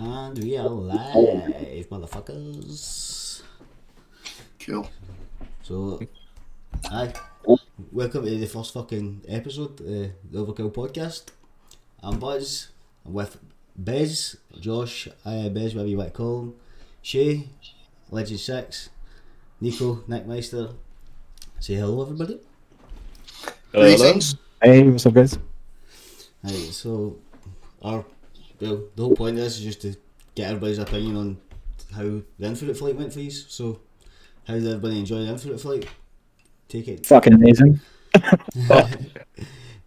And we are live, motherfuckers. Cool. So, hi. Welcome to the first fucking episode, the Overkill podcast. I'm Buzz. I'm with Bez, Josh, Bez, whatever you want to call him, Shay, Legend 6, Nico, Nick Meister. Say hello, everybody. Greetings. Hey, what's up, guys? Right, so, the whole point of this is just to get everybody's opinion on how the Infinite Flight went for you. So, how did everybody enjoy the Infinite Flight? Take it. Fucking amazing.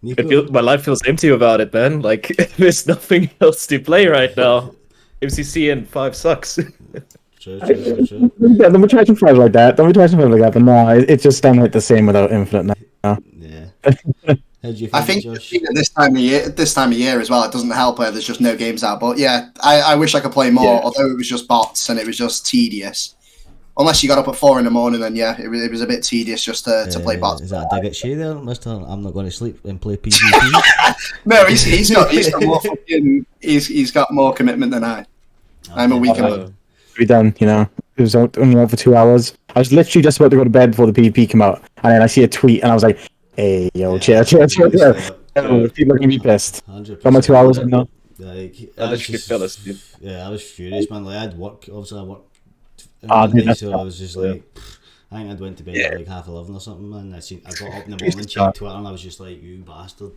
Nico? My life feels empty about it, man. Like, there's nothing else to play right now. MCC and 5 sucks. True. Yeah, don't be trying to fight like that. Don't be trying to fight like that. But no, it's just done like the same without Infinite now. Yeah. How do you I think, think Josh? this time of year as well, it doesn't help where there's just no games out. But yeah, I wish I could play more, Yeah. although it was just bots and it was just tedious. Unless you got up at 4 a.m, then yeah, it was a bit tedious just to play bots. Is that a dig at Shay there, Mister? I'm not going to sleep and play PvP. No, he's got more fucking he's got more commitment than I. I'm a weaker man. Be done, you know. It was only out for 2 hours. I was literally just about to go to bed before the PvP came out, and then I see a tweet, and I was like, "Hey, yo, chill. People are gonna be pissed." 100%. Got my 2 hours in now. Like, I literally fell asleep. Yeah, I was furious, man. Like, I had work. Obviously, I worked. Dude, that's So I was just like, I think I'd went to bed at like 11:30 or something, man. I got up in the morning, checked Twitter, and I was just like, "You bastard."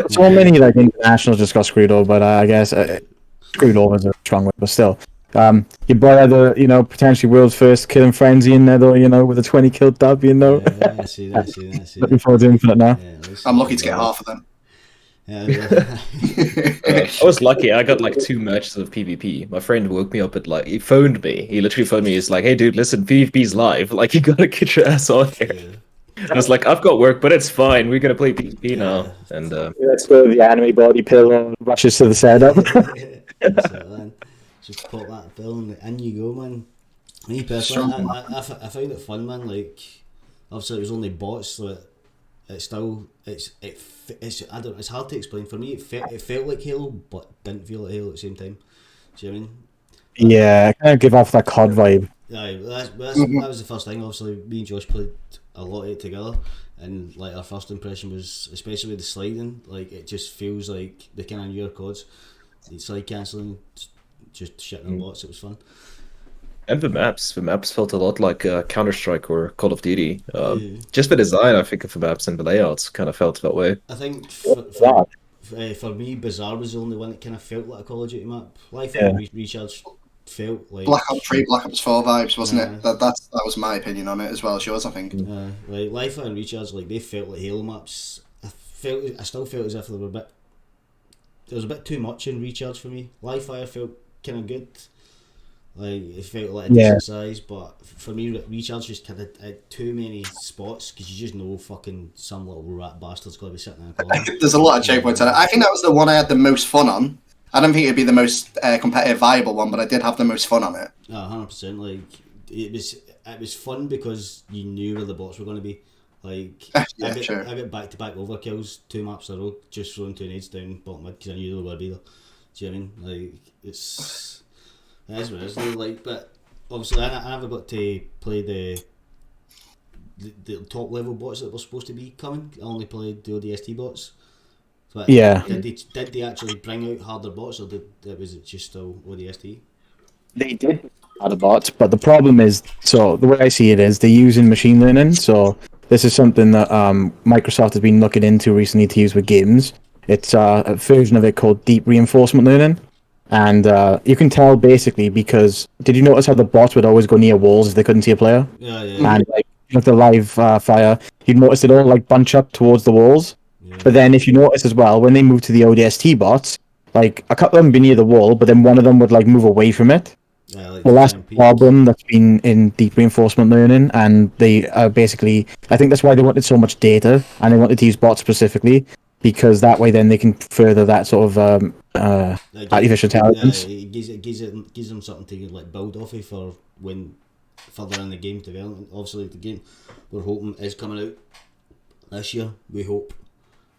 So many like internationals just got screwed over, but I guess screwed over is a strong word, but still. Your boy had the, potentially world's first killing frenzy in there, though, with a 20 kill dub, Yeah, I see that. Looking forward to Infinite now. Yeah, I'm lucky to get half of them. Yeah, I was lucky. I got like 2 matches of PvP. My friend woke me up he phoned me. He literally phoned me. He's like, "Hey, dude, listen, PvP's live. Like, you gotta get your ass on here." yeah. I was like, "I've got work, but it's fine. We're gonna play PvP now." And Let's go the anime body pillow rushes to the setup. That's it, man. Just pop that pill and you go, man. Me personally, I found it fun, man. Like, obviously it was only bots, so it's hard to explain. For me, it felt like Halo, but didn't feel like Halo at the same time. Do you know what I mean? Yeah, kind of give off that COD vibe. Aye, that was the first thing. Obviously, me and Josh played a lot of it together, and like our first impression was, especially with the sliding, like it just feels like the kind of newer CODs. The slide cancelling, just shitting on bots. It was fun. and the maps felt a lot like Counter-Strike or Call of Duty. Yeah. Just the design, I think, of the maps and the layouts kind of felt that way. I think Wow. for me, Bazaar was the only one that kind of felt like a Call of Duty map. Life Yeah. and Recharge felt like Black Ops 3, Black Ops 4 vibes, wasn't Yeah. it? That was my opinion on it as well as yours, I think. like Life and Recharge, like they felt like Halo maps. I still felt as if there was a bit too much in Recharge for me. Live Fire felt kind of good. Like it felt like a decent size, but for me, Recharge just kind of had too many spots because you just know fucking some little rat bastard's gonna be sitting in a corner. There's a lot of checkpoints on it. I think that was the one I had the most fun on. I don't think it'd be the most competitive, viable one, but I did have the most fun on it. 100%. Like it was fun because you knew where the bots were going to be. Like Yeah, I sure. got back-to-back overkills, 2 maps in a row, just throwing 2 nades down bottom mid because I knew they were going to be there. Do you know what I mean? Like it is what it is. Though. Like, but obviously I never got to play the top level bots that were supposed to be coming. I only played the ODST bots. But Yeah. Did they actually bring out harder bots, or was it just still ODST? They did add a bot, but the problem is, so the way I see it is they're using machine learning. So this is something that Microsoft has been looking into recently to use with games. It's a version of it called deep reinforcement learning. And you can tell basically because, did you notice how the bots would always go near walls if they couldn't see a player? Yeah. And like with the live fire, you'd notice it all like bunch up towards the walls. Yeah. But then if you notice as well, when they move to the ODST bots, like a couple of them be near the wall, but then one of them would like move away from it. Yeah, like Well, that's the the problem that's been in deep reinforcement learning, and they basically, I think that's why they wanted so much data, and they wanted to use bots specifically, because that way then they can further that sort of Like, artificial intelligence. Yeah, it gives them something to like build off of for when further in the game development. Obviously, the game we're hoping is coming out this year. We hope,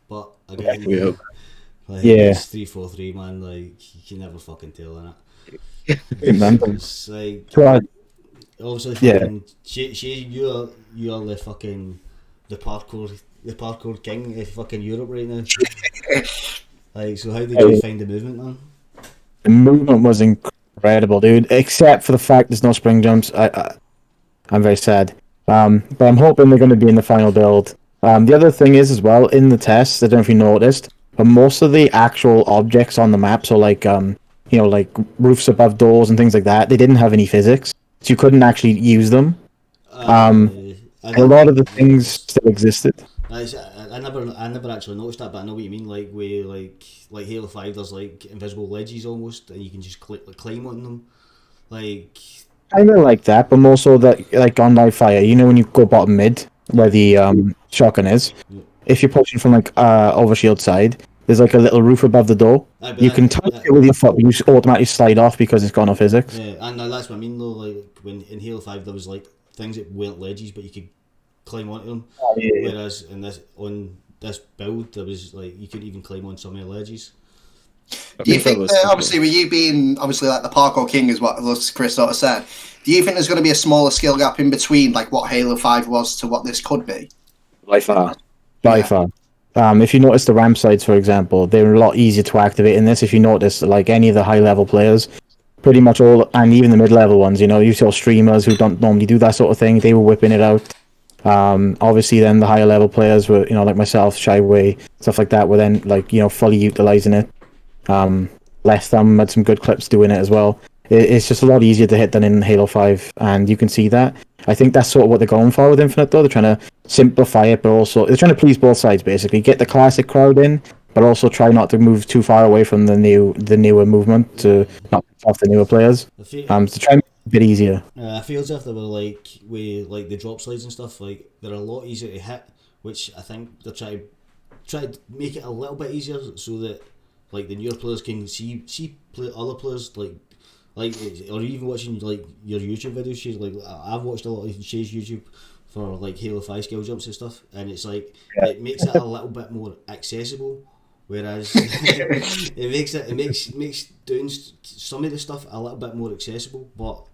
but again, We hope. Like Yeah. it's 3-4-3, man. Like you can never fucking tell in it. Remember. It's like But, obviously yeah. fucking you're the parkour king of fucking Europe right now. Like, so how did you find the movement, man? The movement was incredible, dude. Except for the fact there's no spring jumps. I'm very sad. But I'm hoping they're going to be in the final build. The other thing is as well in the tests. I don't know if you noticed, but most of the actual objects on the map, so like like roofs above doors and things like that, they didn't have any physics, so you couldn't actually use them. I A lot of the yeah, things still existed. I never actually noticed that, but I know what you mean. Like where like Halo 5, there's like invisible ledges almost, and you can just climb on them. Like Kind of like that, but more so that like on live fire. You know when you go bottom mid where the shotgun is. yeah. If you're pushing from like overshield side, there's like a little roof above the door. Aye, but You can touch it with your foot, but you just automatically slide off because it's got no physics. yeah, and that's what I mean though. Like when in Halo 5, there was like things that weren't ledges, but you could climb onto them. Whereas on this build, there was like you couldn't even climb on some of the ledges. Do you think that, obviously, with you being obviously like the parkour king, is what Chris sort of said? Do you think there's going to be a smaller skill gap in between, like what Halo 5 was to what this could be? By far. If you notice the ramp sites, for example, they're a lot easier to activate in this. If you notice, like any of the high level players, pretty much all, and even the mid level ones, you saw streamers who don't normally do that sort of thing. They were whipping it out. Obviously, then the higher level players were, like myself, Shyway, stuff like that, were then like fully utilizing it. Left Thumb had some good clips doing it as well. It's just a lot easier to hit than in Halo 5, and you can see that. I think that's sort of what they're going for with Infinite, though. They're trying to simplify it, but also they're trying to please both sides, basically. Get the classic crowd in, but also try not to move too far away from the newer movement to not piss off the newer players. To try and make it a bit easier. I feel as if they were like with like the drop slides and stuff. Like they're a lot easier to hit, which I think they're trying to make it a little bit easier so that like the newer players can see other players or even watching like your YouTube videos. She's like I've watched a lot of Shay's YouTube for like Halo 5 skill jumps and stuff, and it's like it makes it a little bit more accessible. Whereas it makes doing some of the stuff a little bit more accessible, but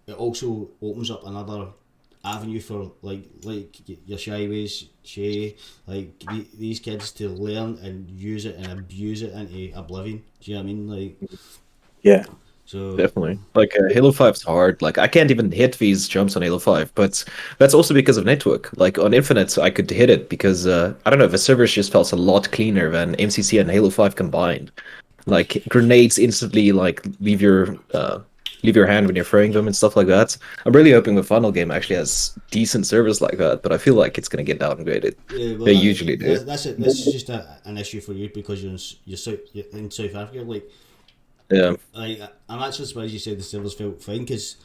it also opens up another avenue for like your Shyways, Shay, like these kids to learn and use it and abuse it into oblivion. Do you know what I mean? Like, Yeah. so Definitely. Like Halo 5's hard. Like I can't even hit these jumps on Halo 5, but that's also because of network. Like on Infinite, I could hit it because I don't know, the servers just felt a lot cleaner than MCC and Halo 5 combined. Like grenades instantly like leave your hand when you're throwing them and stuff like that. I'm really hoping the final game actually has decent servers like that, but I feel like it's gonna get downgraded. yeah, well, They usually do. That's it. This is just an issue for you because you're in South Africa. Like, Yeah. I'm actually surprised you said the servers felt fine because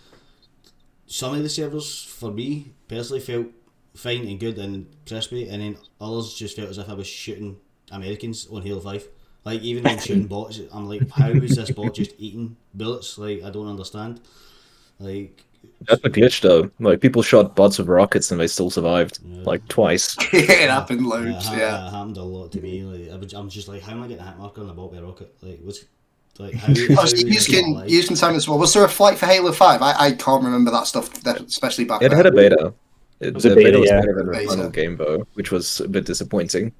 some of the servers for me personally felt fine and good and crispy, and then others just felt as if I was shooting Americans on Halo 5. Like even when I'm shooting bots, I'm like, how is this bot just eating bullets? Like I don't understand. Like That's a glitch though. Like people shot bots with rockets and they still survived. Like twice. It happened loads, it yeah. happened a lot to me. Like I'm just like, how am I getting a hit marker on a bot with a rocket? Like what's like Obviously, you can time as well. Was there a flight for Halo 5? I can't remember that stuff, especially back It then. had a beta. was a The beta, beta was yeah. better than the Beta. final game though, which was a bit disappointing.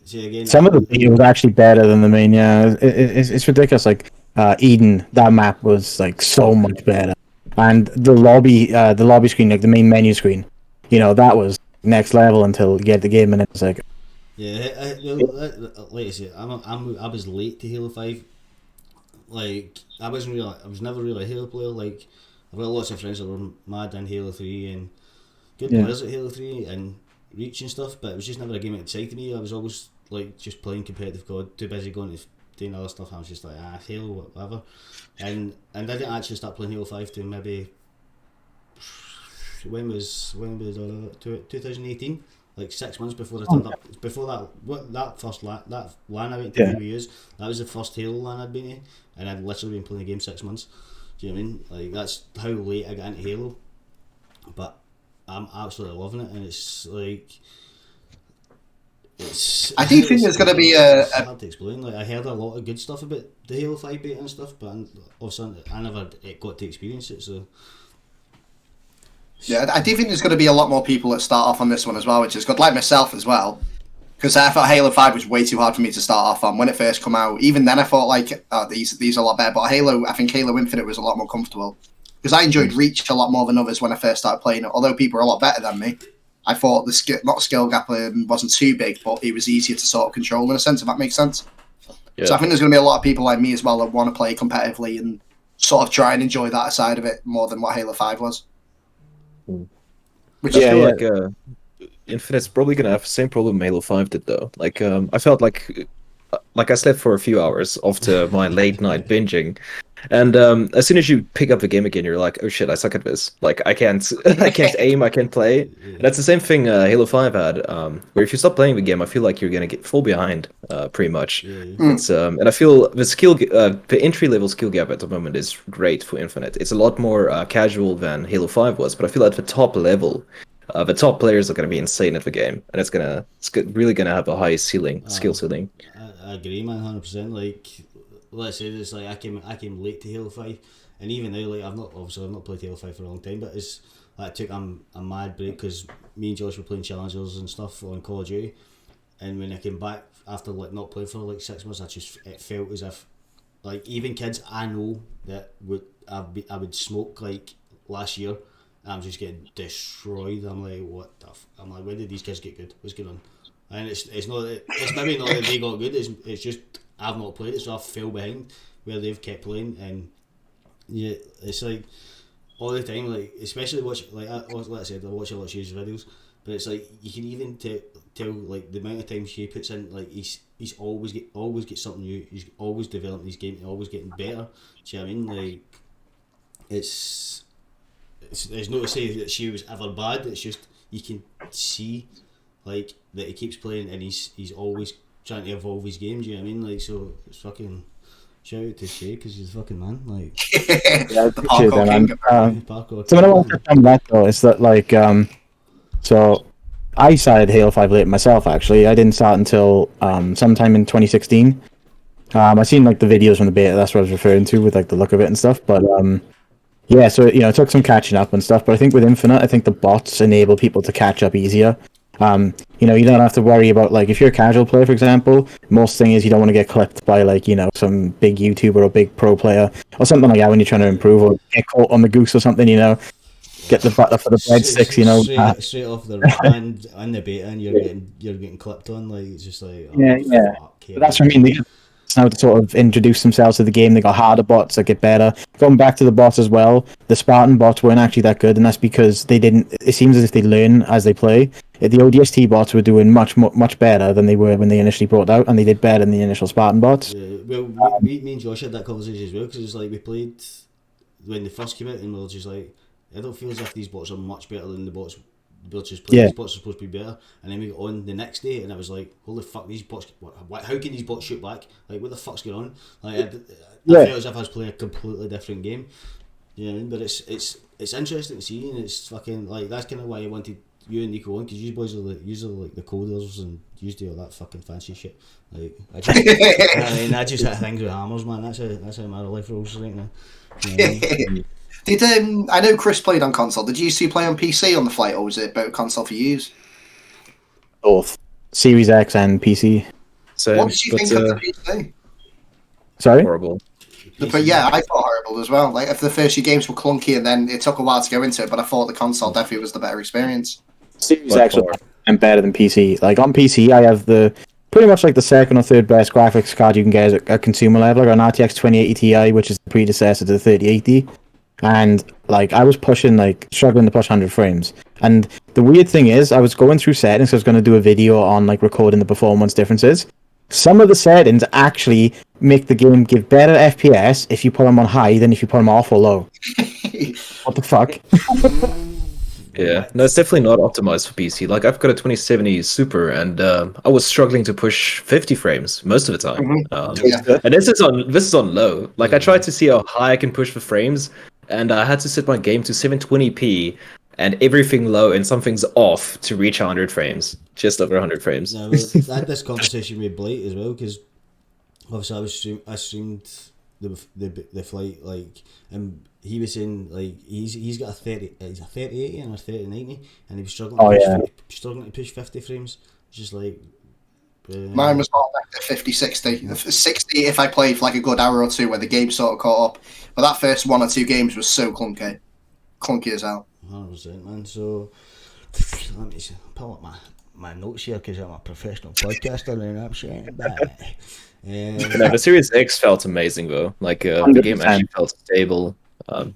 See again. Some of the beta was actually better than the main. Yeah, it's ridiculous. Like Eden, that map was like so much better, and the lobby screen, like the main menu screen, that was next level until you get the game, and it's like, Yeah, like I said, I was late to Halo 5. Like I was never really a Halo player. Like I've got lots of friends that were mad in Halo 3 and good Yeah. players at Halo 3 and Reach and stuff, but it was just never a game that excited me. I was always like just playing competitive COD, too busy going to doing other stuff. I was just like, Halo, whatever. And I didn't actually start playing Halo 5 to maybe when was 2018, like 6 months before I turned up. Before that first that LAN I went to use, that was the first Halo LAN I'd been to, and I'd literally been playing the game 6 months. Do you know what I mean? Like that's how late I got into Halo, but I'm absolutely loving it, and it's like I do think there's going to be it's hard to explain. Like I heard a lot of good stuff about the Halo 5 beta and stuff, but obviously I never got to experience it. So yeah, I do think there's going to be a lot more people that start off on this one as well, which is good. Like myself as well, because I thought Halo 5 was way too hard for me to start off on when it first come out. Even then, I thought like, oh, these are a lot better. But I think Halo Infinite was a lot more comfortable because I enjoyed Reach a lot more than others when I first started playing it. Although people are a lot better than me, I thought the skill gap wasn't too big, but it was easier to sort of control in a sense. If that makes sense. Yeah. So I think there's going to be a lot of people like me as well that want to play competitively and sort of try and enjoy that side of it more than what Halo 5 was. Which I feel like Infinite's probably gonna have the same problem Halo 5 did though. Like I felt like I slept for a few hours after my late night binging, and as soon as you pick up the game again, you're like, oh shit, I suck at this. Like I can't aim, I can't play. And that's the same thing Halo 5 had, where if you stop playing the game, I feel like you're gonna fall behind, pretty much. It's and I feel the entry level skill gap at the moment is great for Infinite. It's a lot more casual than Halo 5 was, but I feel at the top level, the top players are going to be insane at the game, and it's really going to have a high ceiling, skill ceiling. I agree, man, 100%. Like, let's say this, like I came late to Halo 5, and even now, like I've not played Halo 5 for a long time, but it's like I took a mad break because me and Josh were playing challengers and stuff on Call of Duty, and when I came back after like not playing for like 6 months, it felt as if like even kids I know that I would smoke like last year. I'm just getting destroyed. I'm like, what the I'm like, when did these kids get good? What's going on? And it's maybe not that they got good, it's just I've not played it, so I fell behind where they've kept playing. And yeah, it's like all the time, like especially like I watch a lot of Shay's videos, but it's like you can even tell like the amount of time Shay puts in, like he's always get something new, he's always developing his game, always getting better. Do you know what I mean? Like there's no to say that she was ever bad. It's just you can see like that he keeps playing and he's always trying to evolve his game. Do you know what I mean? Like so, it's fucking shout out to Shay because he's a fucking man. Like yeah, I appreciate that, man. So what I want to touch on that though is that like so I started Halo 5 late myself. Actually, I didn't start until sometime in 2016. I seen like the videos from the beta. That's what I was referring to with like the look of it and stuff. But yeah, so it took some catching up and stuff, but I think with Infinite, I think the bots enable people to catch up easier. You don't have to worry about like if you're a casual player, for example. Most thing is you don't want to get clipped by like some big YouTuber or big pro player or something like that when you're trying to improve or get caught on the goose or something. Get the butter for the breadsticks. Straight off the and the beta, and you're getting clipped on. Like it's just like yeah. But that's what I mean. Now to sort of introduce themselves to the game, they got harder bots that get better. Going back to the bots as well, the Spartan bots weren't actually that good, and that's because it seems as if they learn as they play. The ODST bots were doing much better than they were when they initially brought out, and they did better than the initial Spartan bots. Yeah, well, me and Josh had that conversation as well, because it's like we played when they first came out, and we were just like, I don't feel as if these bots are much better than the bots. These bots are supposed to be better, and then we got on the next day, and I was like, "Holy fuck! These bots! How can these bots shoot back? Like, what the fuck's going on?" Like, I felt as if I was playing a completely different game. You know what I mean? But it's interesting to see, and it's fucking like that's kind of why I wanted you and Nico on, because you boys are usually like the coders and you do all that fucking fancy shit. Like, I just hit things with hammers, man. That's how my life rolls right now. You know what I mean? I know Chris played on console. Did you play on PC on the flight, or was it about console for use? Both. Series X and PC. So, what did you think of the PC? Sorry? Horrible. Yeah, I thought horrible as well. Like, if the first few games were clunky and then it took a while to go into it, but I thought the console definitely was the better experience. Series X and better than PC. Like, on PC, I have pretty much like the second or third best graphics card you can get at a consumer level. I got an RTX 2080 Ti, which is the predecessor to the 3080. And like I was struggling to push 100 frames. And the weird thing is, I was going through settings. I was going to do a video on like recording the performance differences. Some of the settings actually make the game give better FPS if you put them on high than if you put them off or low. What the fuck? Yeah, no, it's definitely not optimized for PC. Like, I've got a 2070 Super, and I was struggling to push 50 frames most of the time. And this is on low. Like, I tried to see how high I can push the frames, and I had to set my game to 720p, and everything low and something's off to reach 100 frames, just over 100 frames. No, I had this conversation with Blight as well, because obviously I streamed the flight, like, and he was saying like he's got a 3080 and a 3090, and he was struggling to push 50 frames. Just like mine was more like the 50-60. The 60 if I played for like a good hour or two where the game sort of caught up. But that first 1 or 2 games was so clunky as hell. 100%, man. So let me pull up my notes here, because I'm a professional podcaster and I'm saying that. No, the Series X felt amazing though. Like the game actually felt stable.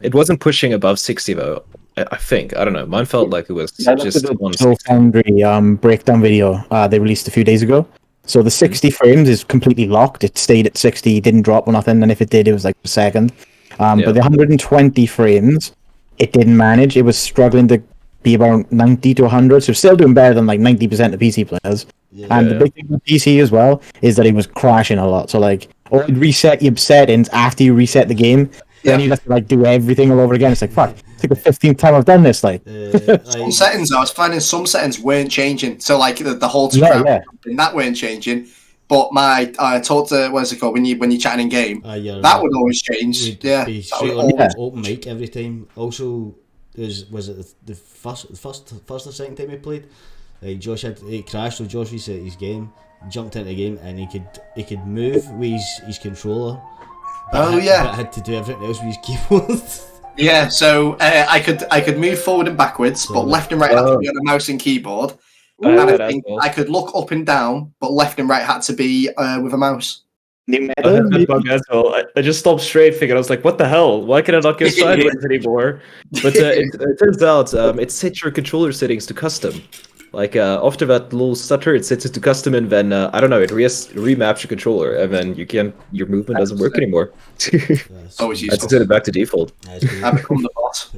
It wasn't pushing above 60 though. I think, I don't know. Mine felt like it was just on Foundry breakdown video they released a few days ago. So the 60 frames is completely locked. It stayed at 60, didn't drop or nothing. And if it did, it was like a second. But the 120 frames, it didn't manage. It was struggling to be about 90 to 100. So still doing better than like 90% of PC players. And the big thing with PC as well is that it was crashing a lot. So like, or you'd reset your settings after you reset the game. Then you have to like do everything all over again. It's like, fuck, it's like the 15th time I've done this. Like, some settings, I was finding some settings weren't changing. So like the whole that weren't changing. But I talked to, what is it called, when you're chatting in game, that would always change. Open mic every time. Also, was it the first or second time we played? Like Josh it crashed, so Josh reset his game, jumped into the game, and he could move with his controller. But had to do everything else with his keyboard. Yeah, so I could move forward and backwards, but left and right had to be on the mouse and keyboard. And I think I could look up and down, but left and right had to be with a mouse. I had that bug as well. I just stopped strafing and I was like, what the hell? Why can I not go sideways anymore? But it turns out it sets your controller settings to custom. Like after that little stutter, it sets it to custom, and then I don't know, it remaps your controller, and then your movement doesn't work anymore. Always useful. I have to set it back to default. I become the boss.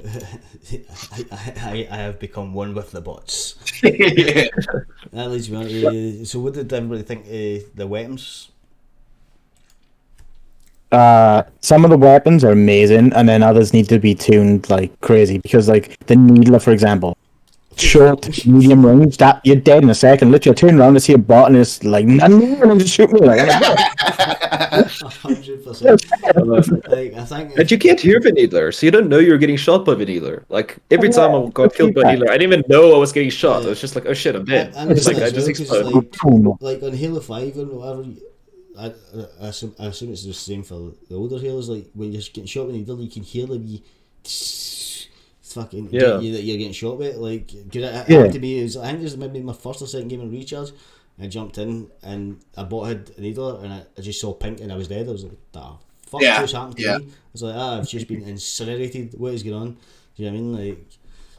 I have become one with the bots. That leads me on to, so what did everybody think of the weapons? Some of the weapons are amazing, and then others need to be tuned like crazy, because like the Needler, for example, short, medium range, that you're dead in a second. Literally, I turn around and see a bot and it's like, and just shoot me like. 100%. Like, I think. And you can't hear the Needler, so you don't know you're getting shot by the Needler. Like every time I got killed by Needler, I didn't even know I was getting shot. I was just like, oh shit, I'm dead. And it's like I just exploded. Like on Halo 5 and whatever. I assume it's the same for the older Halos. Like when you're getting shot with a Needler, you can hear the wee. Fucking that you're getting shot with, like, cause it to me, I think it was maybe my first or second game in Recharge. I jumped in and a bot had a Needler and I just saw pink and I was dead. I was like, what the fuck just happened to me? I was like, I've just been incinerated. What is going on? Do you know what I mean? Like,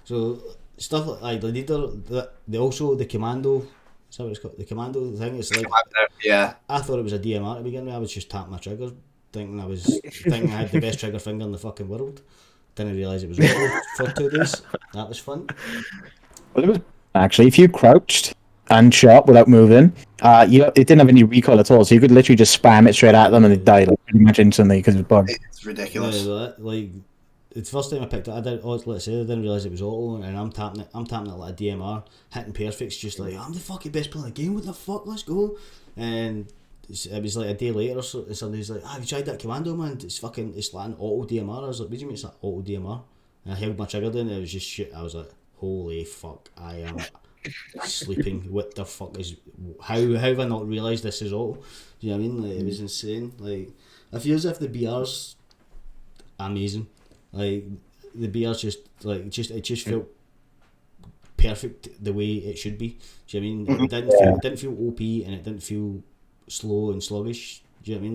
so stuff like the Needler, the commando. Is that what it's called? The commando thing. It's like, I thought it was a DMR to begin with. I was just tapping my trigger, thinking I had the best trigger finger in the fucking world. Didn't realise it was for 2 days. That was fun. Well, it was actually, if you crouched and shot without moving, it didn't have any recoil at all, so you could literally just spam it straight at them and they died like, pretty much instantly because it's bugged. It's ridiculous. Yeah, like it's the first time I picked it. I didn't realise it was auto, and I'm tapping it like a DMR, hitting perfects, just like I'm the fucking best player in the game. What the fuck? Let's go. And it was like a day later, so somebody's like, have you tried that commando, man? It's like an auto DMR. I was like, what do you mean it's an auto DMR? And I held my trigger down and it was just shit. I was like, holy fuck, I am sleeping. What the fuck is, how have I not realised this is auto? Do you know what I mean? Like, it was insane. Like, I feel as if the BR's amazing. Like, the BR's it just felt perfect the way it should be. Do you know what I mean? It didn't feel OP and it didn't feel slow and sluggish. Do you know what I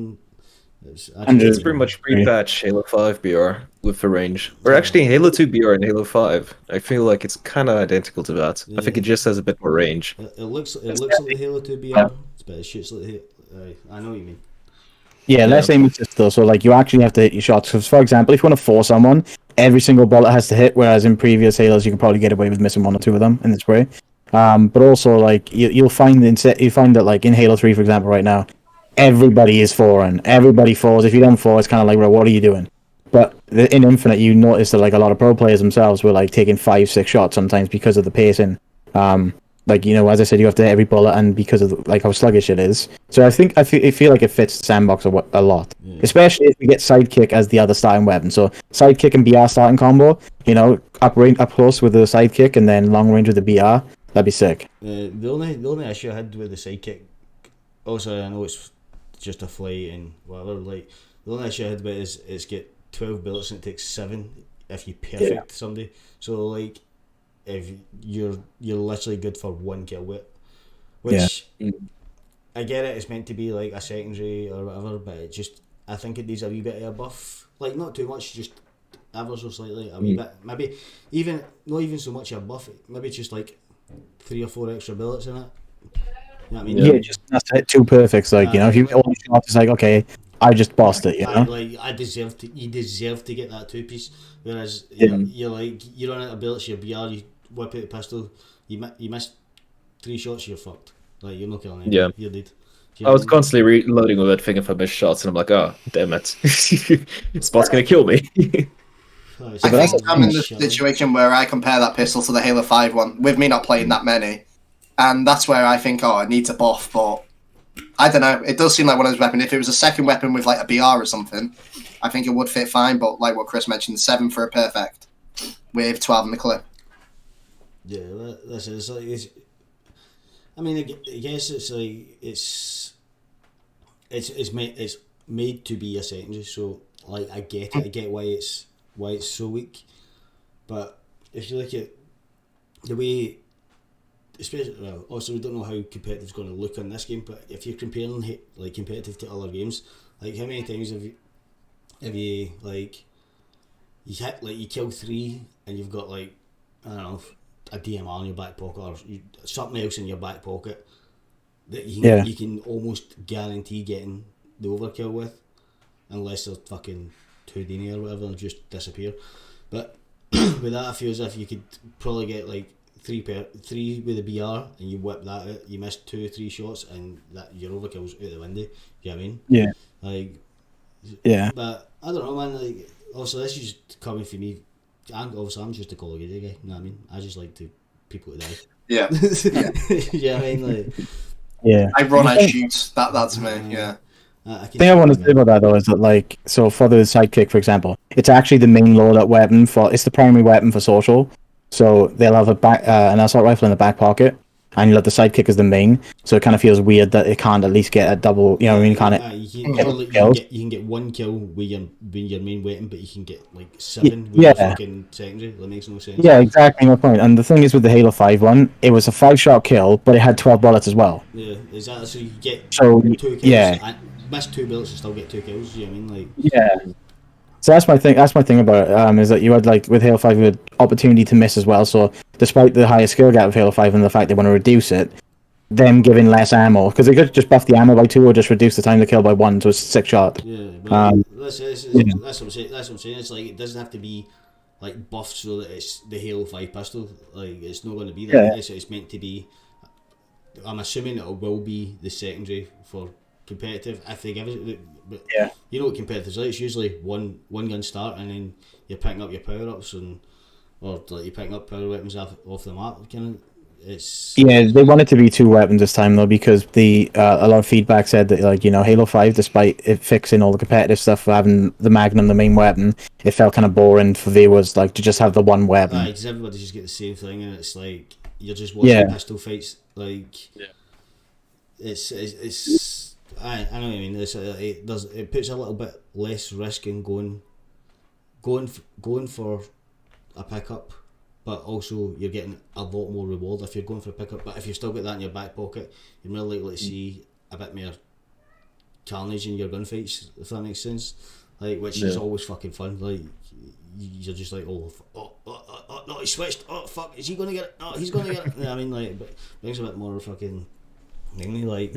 mean? It's pretty much pre-patch Halo 5 BR with the range. Or actually Halo 2 BR and Halo 5. I feel like it's kind of identical to that. I think it just has a bit more range. It looks like the Halo 2 BR, but it shoots like I know what you mean. Yeah, less aim assist though, so like you actually have to hit your shots. Because for example, if you want to force someone, every single bullet has to hit, whereas in previous Halos you can probably get away with missing 1 or 2 of them in this way. But also, like, you'll find that, like, in Halo 3, for example, right now, everybody is foreign. Everybody falls. If you don't fall, it's kind of like, well, what are you doing? But in Infinite, you notice that like a lot of pro players themselves were like taking 5-6 shots sometimes because of the pacing. Like, you know, as I said, you have to hit every bullet, and because of like how sluggish it is. So I feel like it fits the sandbox a lot, especially if we get sidekick as the other starting weapon. So sidekick and BR starting combo, you know, up close with the sidekick, and then long range with the BR. That'd be sick. The only issue I had with the sidekick, also I know it's just a flight and whatever. Like the only issue I had with it is it's get 12 bullets and it takes 7 if you perfect somebody. So like, if you're literally good for 1 kill with it, which I get it, it's meant to be like a secondary or whatever, but it just, I think it needs a wee bit of a buff, like not too much, just ever so slightly a wee bit, maybe even not even so much a buff, maybe just like 3 or 4 extra bullets in it. You know what I mean? Yeah, just that's it, 2 perfects. Like, you know, if you get 1 shot, it's like, okay, I just bossed it. You know, like you deserve to get that 2-piece. Whereas you're like, you run out of bullets, your BR, you whip out the pistol, you miss 3 shots, you're fucked. Like, you're not killing anyone. You're dead. I was constantly reloading with that thing if I missed shots, and I'm like, oh, damn it. Spot's gonna kill me. I think I'm in the situation where I compare that pistol to the Halo 5 one, with me not playing that many. And that's where I think, I need to buff, but I don't know. It does seem like one of those weapons. If it was a second weapon with like a BR or something, I think it would fit fine, but like what Chris mentioned, 7 for a perfect with 12 in the clip. Yeah, that's it. It's like, I mean, I guess it's like it's made to be a secondary, so like I get it. I get why it's so weak, but if you look at the way, especially, well, also we don't know how competitive's going to look on this game, but if you're comparing like competitive to other games, like how many times have you like you hit, like you kill 3 and you've got like, I don't know, a DMR in your back pocket or something else in your back pocket that you can almost guarantee getting the overkill with, unless they're fucking 2D or whatever and just disappear. But with that, I feel as if you could probably get like 3 with a BR and you whip that out, you miss 2 or 3 shots and that your overkill's out the window. You know what I mean? Yeah. Like, yeah. But I don't know, man. Like, also this is just coming from me. I'm just a Call of Duty guy. You know what I mean? I just like people to die. Yeah. Yeah, I mean, like. Yeah. I run, I shoot. That's me. Yeah. The thing I want to say about that though is that, like, so for the sidekick, for example, it's actually the main loadout weapon it's the primary weapon for social. So they'll have an assault rifle in the back pocket, and you'll have the sidekick as the main. So it kind of feels weird that it can't at least get a double. You know what I mean? You can get 1 kill with your main weapon, but you can get like 7 with your fucking secondary. That makes no sense. Yeah, exactly my point. And the thing is with the Halo 5 one, it was a 5-shot kill, but it had 12 bullets as well. Yeah, exactly. So you get 2 kills. Yeah. Miss 2 bullets and still get 2 kills. You know what I mean? Like. Yeah. So that's my thing. That's my thing about it. Is that you had, like, with Halo 5, you had opportunity to miss as well. So despite the higher skill gap of Halo 5 and the fact they want to reduce it, them giving less ammo, because they could just buff the ammo by 2 or just reduce the time to kill by 1 to a 6-shot. Yeah, but that's what I'm saying. That's what I'm saying. It's like it doesn't have to be like buffed so that it's the Halo 5 pistol. Like, it's not going to be that. Yeah. It's meant to be. I'm assuming it will be the secondary for competitive if they give it. But you know what competitive's like. It's usually one gun start and then you're picking up your power ups or like you're picking up power weapons off the map. Kind of. They want it to be 2 weapons this time though, because a lot of feedback said that, like, you know, Halo 5, despite it fixing all the competitive stuff for having the Magnum the main weapon, it felt kind of boring for viewers, like, to just have the 1 weapon. Because everybody just get the same thing and it's like you're just watching pistol fights. Like, it's I know what I mean. It puts a little bit less risk in going for a pickup, but also you're getting a lot more reward if you're going for a pickup. But if you've still got that in your back pocket, you're more likely to see a bit more carnage in your gunfights, if that makes sense. Like, which is always fucking fun. Like, you're just like, oh no, he switched. Oh fuck, is he gonna get it? No, he's gonna get it. You know what I mean, like, but brings a bit more fucking thingy, like.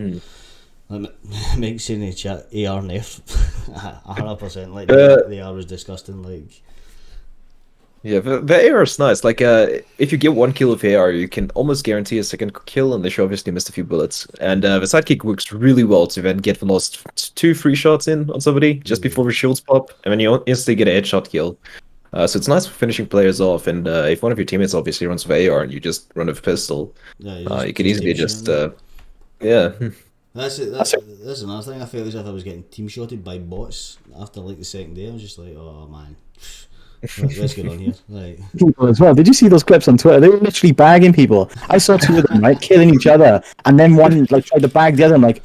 Mike saying in the chat, AR nerf 100%. Like, the AR was disgusting. Like, Yeah, the AR is nice. Like, if you get 1 kill of AR, you can almost guarantee a second kill, unless you obviously missed a few bullets. And the sidekick works really well to then get the last 2 free shots in on somebody just before the shields pop, and then you instantly get a headshot kill. So it's nice for finishing players off. And if one of your teammates obviously runs with AR and you just run with a pistol, Yeah, you could easily team just, shooting. yeah. That's it. That's another thing. I felt as if I was getting team shotted by bots after like the second day. I was just like, oh man, let's get on here. Like, People as well. Did you see those clips on Twitter? They were literally bagging people. I saw 2 of them right killing each other, and then one like tried to bag the other. I'm like,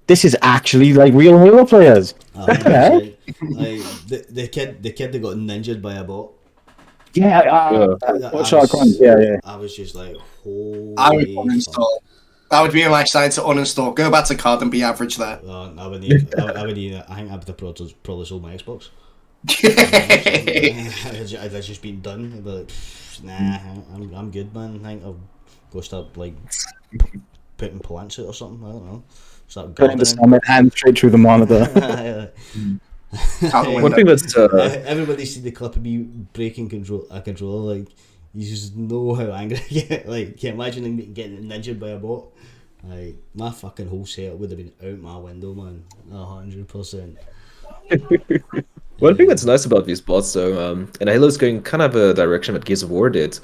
this is actually like real Halo players. like the kid that got ninjured by a bot. Yeah, yeah. I was just like, holy. I would fuck. uninstall. That would be my sign to uninstall. Go back to COD and be average there. I wouldn't. I think I would have probably sold my Xbox. I'd just been done. I'd be like, nah, I'm good, man. I think I'll go start like putting plants out or something. I don't know. Start Putting the gardening. summit hand straight through the monitor. Out the One window. thing that's Everybody seen the clip of me breaking a controller. Like, you just know how angry I get. Like, can you imagine getting ninjured by a bot? Like, my fucking whole setup would have been out my window, man. 100%. one thing that's nice about these bots, though, and Halo's going kind of a direction that Gears of War did,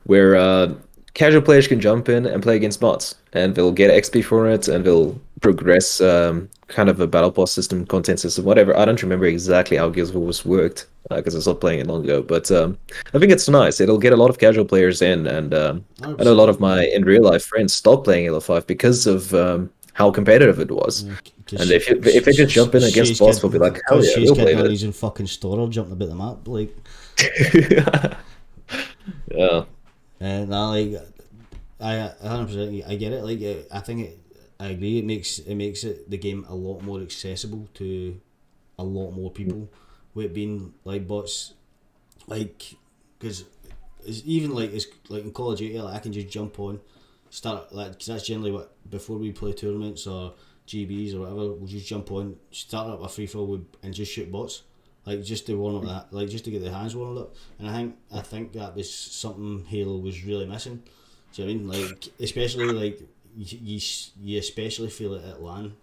where casual players can jump in and play against bots, and they'll get XP for it, and they'll progress kind of a battle pass system, content system, whatever. I don't remember exactly how Gears of War worked because I stopped playing it long ago, but I think it's nice. It'll get a lot of casual players in, and I know a lot of my in real life friends stopped playing Halo 5 because of how competitive it was. And if they just jump in against bots, they'll be like, hell yeah, she's we'll play kidding on it. using fucking storage jumping about the map. Like, Yeah. nah, like, I 100% I get it. Like, I think I agree. It makes it the game a lot more accessible to a lot more people. With it being like bots, like, because it's even like it's like in Call of Duty, like I can just jump on, start like, cause that's generally what before we play tournaments or GBs or whatever, we'll just jump on, start up a free for all and just shoot bots. Like, just to warm up that, like, just to get their hands warmed up. And I think that was something Halo was really missing. Do you know what I mean? Like, especially like you especially feel it at LAN,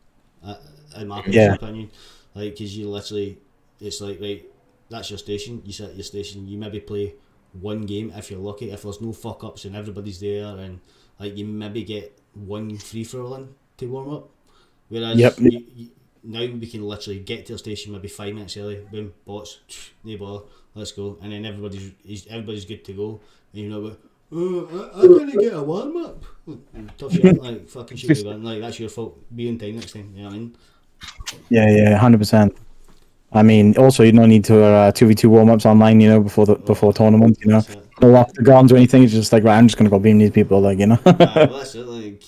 in my personal opinion. Like, because you literally, it's like, right, that's your station. You set your station. You maybe play one game if you're lucky. If there's no fuck ups and everybody's there, and like you maybe get one free for all in to warm up. Whereas now we can literally get to the station maybe 5 minutes early. Boom, bots, no bother, let's go, and then everybody's good to go. And you know, I couldn't get a warm up. Tough shit, like fucking shit, like that's your fault. Be on time next time. You know what I mean? Yeah, 100%. I mean, also you don't need to 2v2 warm ups online, you know, before tournament, you know. No octagons or anything. It's just like, right, I'm just gonna go beam these people, like, you know. Well, that's it. Like,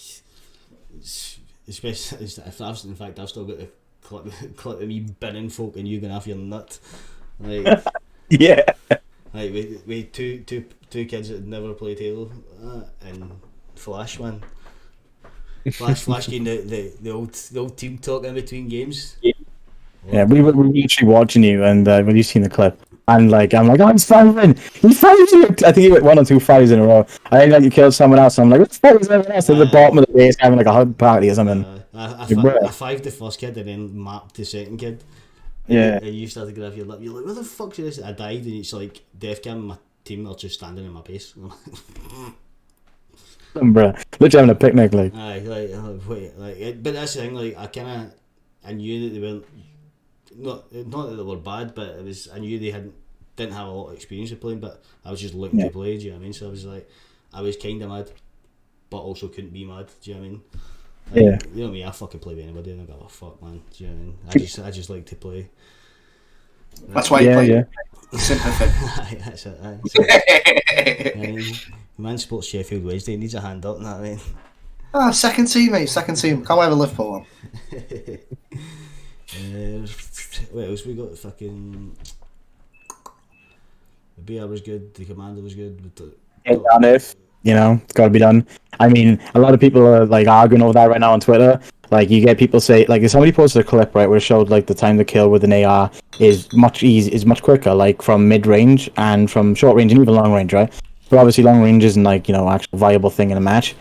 especially if I've still got the clip of me binning folk and you going off your nut. Like, Yeah. like we two kids that had never played Halo and Flash, man. Flash getting the old team talk in between games. Yeah, we were literally watching you, and when you seen the clip, and like I'm like, oh, he's firing! I think he went 1 or 2 fires in a row. I think like you killed someone else. And I'm like, what's firing someone else at the bottom of the base, having like a hug party or something. I fived the first kid and then mapped the second kid. Yeah. And you started to grab your lip. You're like, where the fuck's this? I died, and it's like death cam. My team are just standing in my base. Bruh, literally having a picnic, like. Aye, but that's the thing. Like, I knew that they weren't. Not that they were bad, but it was. I knew they didn't have a lot of experience of playing, but I was just looking to play. Do you know what I mean? So I was like, I was kind of mad, but also couldn't be mad. Do you know what I mean? Like, you know me. I fucking play with anybody, and I go, oh fuck, man. Do you know what I mean? I just like to play. That's why you play sympathy. Aye, that's it. I mean, Man Sports Sheffield Wednesday needs a hand up. You know what I mean? Second team, mate. Second team. Can't wait for Liverpool one. What else we got? Fucking the BR was good. The Commander was good. If you know, it's got to be done. I mean, a lot of people are like arguing over that right now on Twitter. Like you get people say, like somebody posted a clip right where it showed like the time to kill with an AR is much quicker, like from mid range and from short range and even long range, right? But obviously long range isn't like actual viable thing in a match.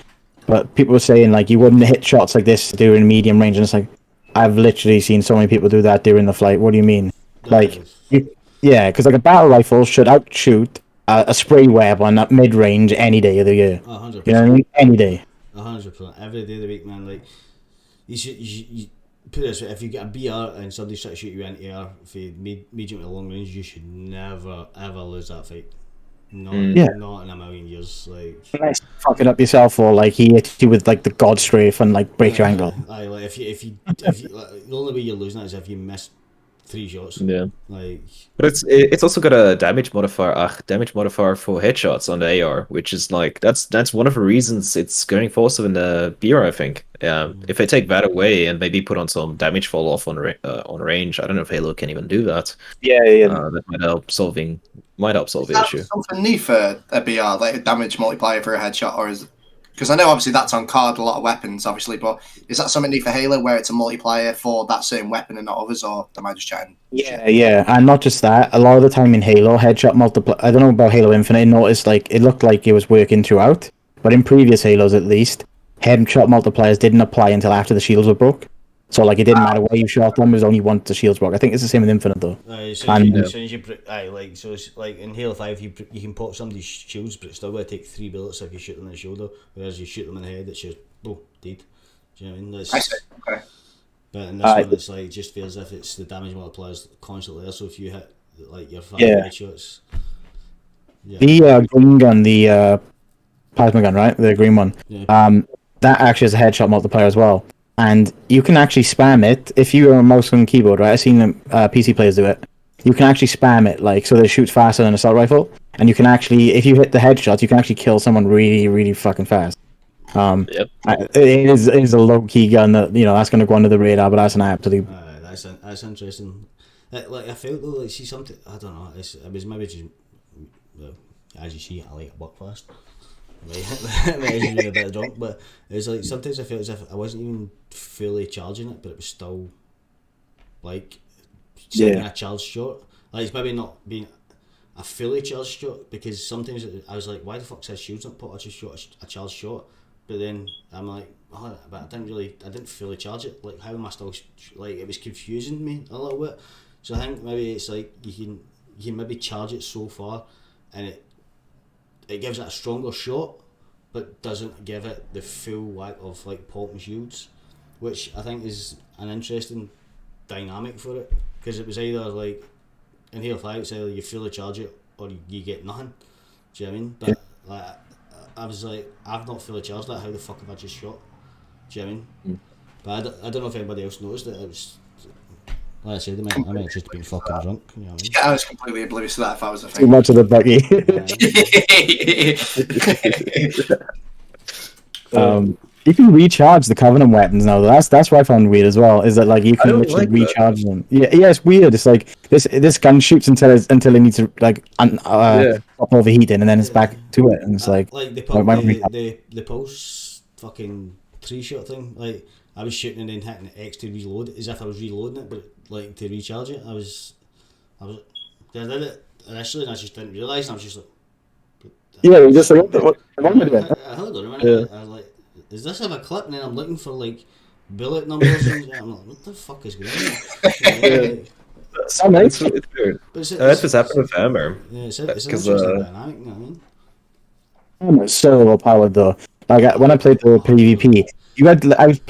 But people were saying like you wouldn't hit shots like this during medium range, and it's like I've literally seen so many people do that during the flight. What do you mean? Like, yeah, because like a battle rifle should outshoot a spray weapon at mid range any day of the year. 100%. You know what I mean? Any day. 100%. Every day of the week, man. Like, you put this way, if you get a BR and somebody's trying to shoot you in air for medium to long range, you should never ever lose that fight. Not in a million years. Like, Nice. Fuck it up yourself, or like he hits you with like the god strafe and like breaks your ankle. Aye, like if you like, the only way you're losing it is if you miss 3 shots. Yeah. Like, But it's also got a damage modifier for headshots on the AR, which is like that's one of the reasons it's going faster than the BR, I think. If they take that away and maybe put on some damage fall off on range, I don't know if Halo can even do that. Yeah. That might help solve the issue. Something new for a BR, like a damage multiplier for a headshot, or is? Because I know obviously that's on card a lot of weapons, obviously, but is that something new for Halo where it's a multiplier for that certain weapon and not others, or am I just chatting? Yeah, and not just that. A lot of the time in Halo, headshot multiply. I don't know about Halo Infinite. I noticed like it looked like it was working throughout, but in previous Halos at least, headshot multipliers didn't apply until after the shields were broke. So like it didn't matter where you shot them; it was only once the shields broke. I think it's the same in Infinite though. as soon as you so it's like in Halo 5, you can pop somebody's shields, but it's still going to take 3 bullets if you shoot them in the shoulder. Whereas you shoot them in the head, it's just dead. Do you know what I mean? That's, I see. Okay. but in this one, it's like just feels as if it's the damage multipliers constantly there. So if you hit like your 5 headshots, the green gun, the plasma gun, right? The green one. Yeah. That actually has a headshot multiplier as well. And you can actually spam it if you are a mouse and keyboard, right? I've seen PC players do it. You can actually spam it, like, so that it shoots faster than an assault rifle. And you can actually, if you hit the headshots, you can actually kill someone really, really fucking fast. It is a low-key gun that, that's going to go under the radar, but that's an absolute... That's interesting. Like, I felt, though, like, see something, I don't know, it was maybe just, well, as you see, I like to work fast. Maybe a bit drunk, but it's like sometimes I felt as if I wasn't even fully charging it, but it was still like a charged shot. Like it's maybe not being a fully charged shot, because sometimes I was like, why the fuck's his shields not put? I just shot a charged shot, but then I'm like, oh, but I didn't fully charge it. Like, how am I still like, it was confusing me a little bit. So I think maybe it's like you can maybe charge it so far, and it gives it a stronger shot, but doesn't give it the full whack of like popping shields, which I think is an interesting dynamic for it, because it was either like in Halo 5 it's either you fully charge it or you get nothing. Do you know what I mean? But like I was like, I've not fully charged that. How the fuck have I just shot? Do you know what I mean? But I don't know if anybody else noticed it. It was, like I said, I might have just been fucking drunk. You know what I mean? Yeah, I was completely oblivious to that if I was a Too thing. much of the buggy. You can recharge the Covenant weapons now. That's what I found weird as well. Is that like you can literally recharge them? Yeah, it's weird. It's like this gun shoots until it needs to like stop overheating, and then it's back to it, and it's like the pulse fucking 3-shot thing. Like I was shooting and then hitting X to reload, as if I was reloading it, but like to recharge it, I did it initially, and I just didn't realise, and I was just like, yeah, just like what am I doing? Hold on a minute. I was like, does this have a clip? And then I'm looking for like bullet numbers, and I'm like, what the fuck is going on? So nice. It's weird. That just happened with Hammer. Yeah, it's an interesting dynamic, you know what I mean? It's so overpowered though. Like when I played the PvP, I've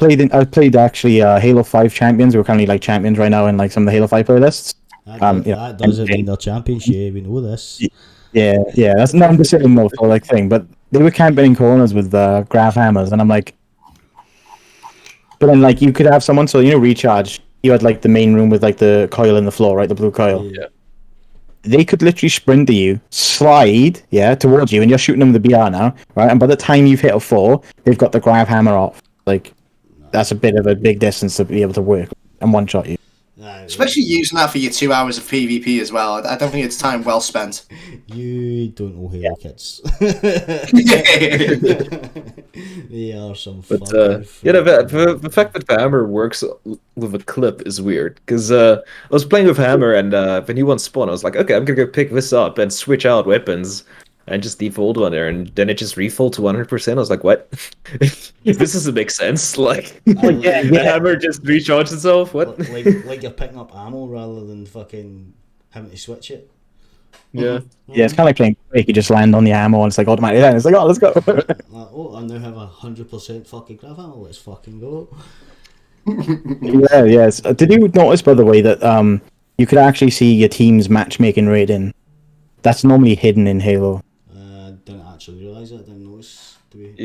played actually Halo 5 champions. We're currently like champions right now in like some of the Halo 5 playlists. That doesn't mean they're champions. Yeah, we know this. Yeah. That's not the same more for like thing, but they were camping in corners with graph hammers, and I'm like, but then like you could have someone, so recharge. You had like the main room with like the coil in the floor, right? The blue coil. Yeah. They could literally sprint to you, slide, towards you, and you're shooting them with the BR now, right? And by the time you've hit a 4, they've got the grav hammer off. Like, that's a bit of a big distance to be able to work and one-shot you. Especially using that for your 2 hours of PvP as well. I don't think it's time well spent. You don't know Halo kids. They are some But fucking. the fact that the hammer works with a clip is weird. Because I was playing with hammer, and when he one spawn, I was like, okay, I'm gonna go pick this up and switch out weapons, and just default on there, and then it just refold to 100%. I was like, what? This doesn't make sense. Like, the hammer just recharges itself. What? Like you're picking up ammo rather than fucking having to switch it. Yeah. Yeah, it's kind of like playing Quake. You just land on the ammo and it's like automatically then. It's like, oh, let's go. Like, oh, I now have 100% fucking grav ammo. Let's fucking go. Yeah, yes. Did you notice, by the way, that you could actually see your team's matchmaking rating? That's normally hidden in Halo. Didn't actually realise it. Didn't notice.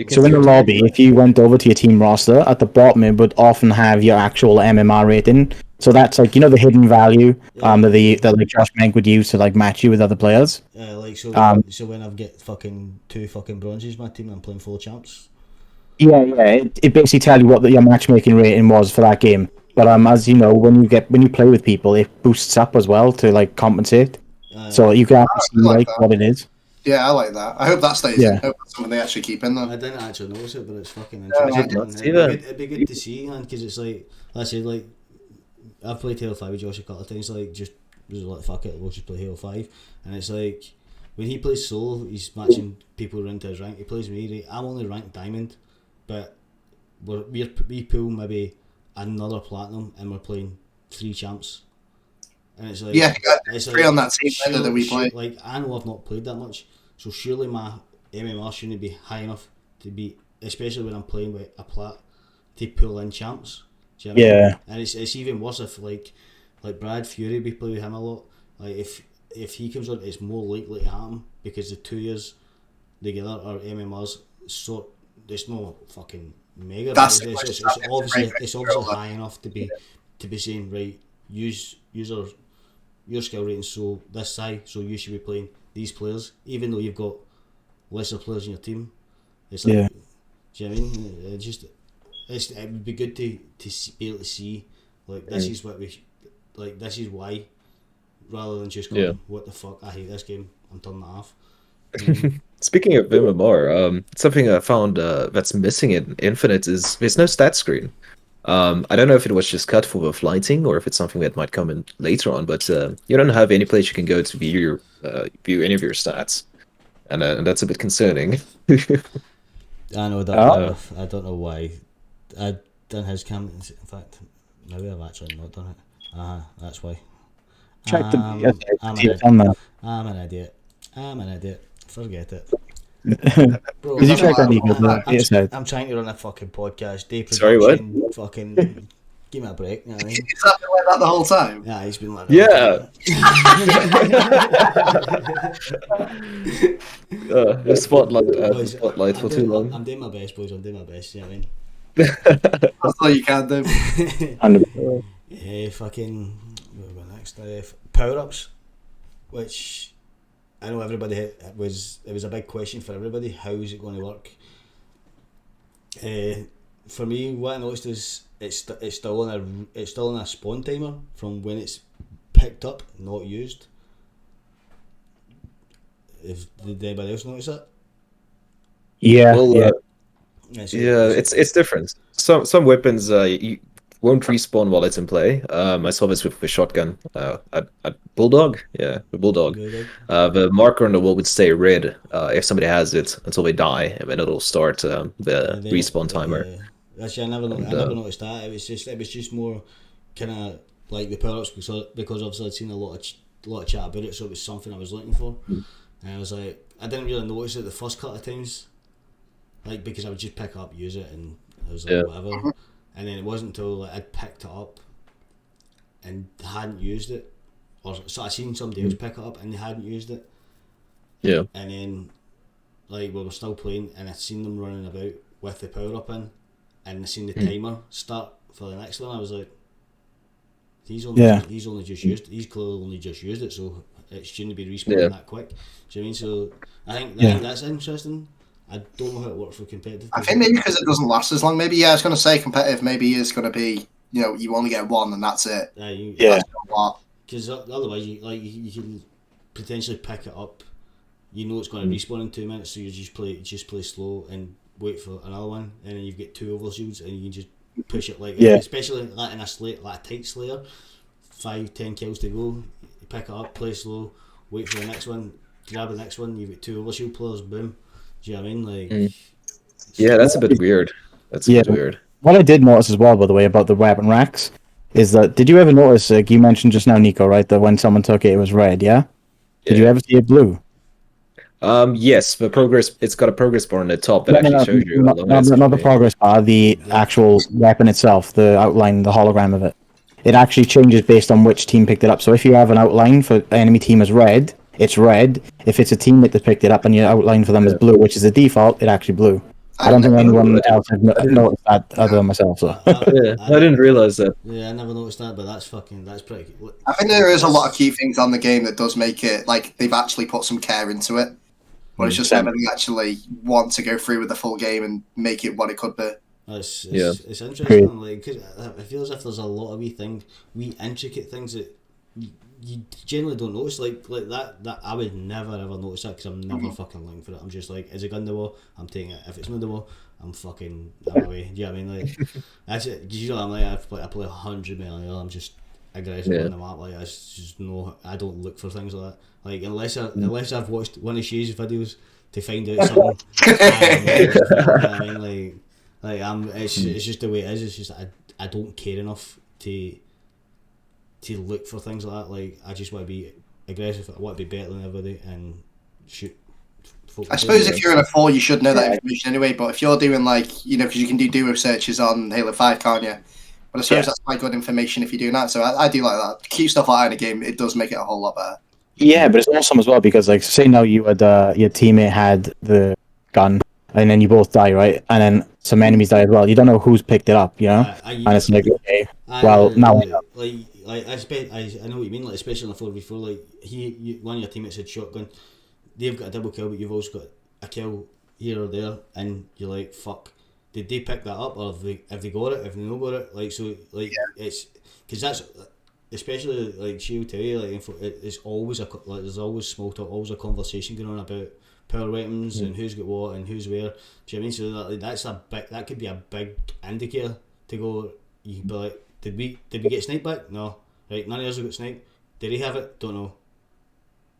So in the lobby, if you went over to your team roster, at the bottom it would often have your actual MMR rating. So that's like, the hidden value that like Josh Menk would use to like match you with other players. So when I've got fucking 2 fucking bronzes, my team, I'm playing 4 champs. Yeah. It basically tells you what your matchmaking rating was for that game. But as you know, when you play with people, it boosts up as well to like compensate. So you can actually see like what it is. Yeah, I like that. I hope that stays in. I hope that's something they actually keep in there. I didn't actually notice it, but it's fucking interesting. It'd be good to see, man, because it's like I said, like I've played Halo 5 with Josh a couple of times. Like just was like fuck it, we'll just play Halo 5, and it's like when he plays solo, he's matching people around to his rank. He plays me, right? I'm only ranked diamond, but we pull maybe another platinum, and we're playing 3 champs. And it's like it's 3 on that team that we play. Like I know I've not played that much, so surely my MMR shouldn't be high enough to be, especially when I'm playing with a plat, to pull in champs. Do you know what I mean? And it's even worse if like Brad Fury, we play with him a lot. Like if he comes on, it's more likely to happen because the 2 years together our MMRs there's no fucking mega. It's obviously high enough to be saying right, use your skill rating so this high, so you should be playing these players, even though you've got lesser players in your team. It's like, do you know what I mean? It would be good to be able to see like this is what this is why, rather than just going what the fuck, I hate this game, I'm turning that off. Speaking of MMR, something I found that's missing in Infinite is there's no stat screen. I don't know if it was just cut for the lighting or if it's something that might come in later on, but you don't have any place you can go to view any of your stats, and that's a bit concerning. I know that. I don't know why. I've done his cam. In fact, maybe I've actually not done it. That's why. Check I'm an idiot. Forget it. Bro, Did you check on I'm trying to run a fucking podcast. Day Sorry, what? Fucking give me a break. You know what I mean? Has that been like that the whole time? Yeah, he's been like that. The spotlight for too long. I'm doing my best, boys. I'm doing my best. You know what I mean? That's all you can do. Fucking. What about next? Power ups, which I know everybody it was a big question for everybody. How is it going to work? For me, what I noticed is it's still on a spawn timer from when it's picked up, not used. Did anybody else notice that? Yeah. Well, it's different. Some weapons you won't respawn while it's in play. I saw this with the shotgun at Bulldog. Yeah, the Bulldog. The marker on the wall would stay red if somebody has it until they die, and then it'll start the respawn timer. Actually, I never noticed that. It was just more kind of like the power ups because obviously I'd seen a lot of chat about it, so it was something I was looking for, and I was like, I didn't really notice it the first couple of times, like because I would just pick up, use it, and I was like whatever. And then it wasn't until I'd picked it up and hadn't used it, or so I seen somebody else pick it up and they hadn't used it. Yeah. And then, like, we were still playing, and I seen them running about with the power up in, and I seen the timer start for the next one. I was like, he's only just used. He's clearly only just used it, so it shouldn't be respawning that quick. Do you know what I mean? So I think that's interesting. I don't know how it works for competitive. I think maybe because it doesn't last as long. Maybe I was going to say competitive. Maybe is going to be you only get one and that's it. Yeah. That's not a lot. Because otherwise, you can potentially pick it up. You know it's going to respawn in 2 minutes, so you just play slow and wait for another one, and then you've got 2 overshields, and you can just push it especially like in a tight slayer, 5-10 kills to go. You pick it up, play slow, wait for the next one, grab the next one. You've got 2 overshield players, boom. Do you know what I mean? Like, Yeah, that's a bit weird. That's a bit weird. What I did notice as well, by the way, about the weapon racks, is that did you ever notice? You mentioned just now, Nico, right? That when someone took it, it was red. Yeah. Did you ever see it blue? Yes, the progress. It's got a progress bar on the top that actually shows you. Not the progress bar, the actual weapon itself, the outline, the hologram of it. It actually changes based on which team picked it up. So if you have an outline for the enemy team as red, it's red. If it's a teammate that picked it up and your outline for them is blue, which is the default, it actually blue. I don't think anyone else had noticed that other than myself. So. I didn't realize that. Yeah, I never noticed that, but that's pretty. I think there is a lot of key things on the game that does make it like they've actually put some care into it. But it's just whether they actually want to go through with the full game and make it what it could be. It's interesting, like, because I feel as if there's a lot of wee intricate things that you generally don't notice, like that I would never ever notice that because I'm never fucking looking for it. I'm just like, is it gun the wall? I'm taking it. If it's not the wall, I'm away. Do you know what I mean? Like, that's it. You know, I'm like, I play 100 million. I'm just aggressive on the map. Like, I don't look for things like that. Like, unless I've watched one of Shay's videos to find out something. You know I mean? Like it's just the way it is. It's just I don't care enough to look for things like that. Like, I just want to be aggressive. I want to be better than everybody and shoot. I suppose if you're in a 4, you should know that information anyway. But if you're doing because you can do duo searches on Halo 5, can't you? But I suppose that's quite good information if you're doing that. So I do like that. Keep stuff like that in a game. It does make it a whole lot better. Yeah, but it's awesome as well because, like, say now you had your teammate had the gun, and then you both die, right? And then some enemies die as well. You don't know who's picked it up, you know? And it's like, okay, well, now I know. Like I know what you mean. Like, especially in the 4v4, like one of your teammates had shotgun. They've got a double kill, but you've also got a kill here or there, and you're like, fuck. Did they pick that up, or have they got it? Have they not got it? Like, so, like, it's because that's. Especially like she'll tell you, like, it's always there's always small talk, always a conversation going on about power weapons and who's got what and who's where. Do you know what I mean? So that could be a big indicator to go. You can be like, did we get sniped back? No, right. None of us have got sniped. Did he have it? Don't know.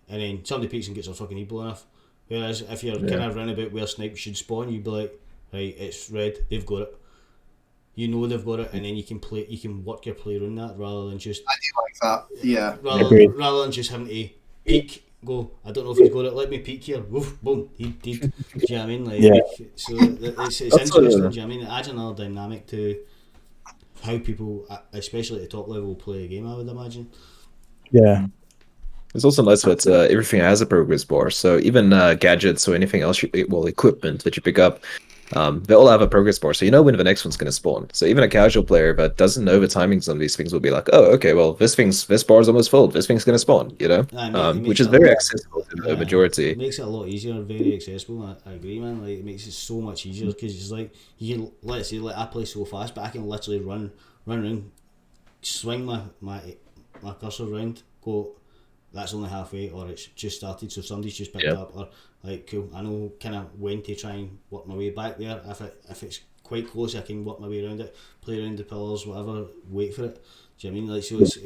And then somebody peeks and gets their fucking e blown off. Whereas if you're kind of round about where snipes should spawn, you'd be like, right, it's red. They've got it. You know they've got it, and then you can work your play around that rather than just. I do like that. Yeah. Rather than just having to peek, go. I don't know if he's got it. Let me peek here. Woof, boom. He did. Do you know what I mean? Like, so it's interesting. Do you know what I mean? It adds another dynamic to how people, especially at the top level, play a game. I would imagine. Yeah. It's also nice that everything has a progress bar. So even gadgets or anything else, equipment that you pick up. They all have a progress bar, so you know when the next one's going to spawn. So even a casual player that doesn't know the timings on these things will be like, oh, okay, well, this bar's almost full. This thing's going to spawn, you know? Which is very accessible to the majority. It makes it a lot easier, very accessible. I agree, man. Like, it makes it so much easier because it's like, you can, let's say, like, I play so fast, but I can literally run around, swing my cursor around, go, that's only halfway, or it's just started, so somebody's just picked it up, or like, cool, I know kind of when to try and work my way back there. If it's quite close, I can work my way around it, play around the pillars, whatever, wait for it. Do you know what I mean? Like, so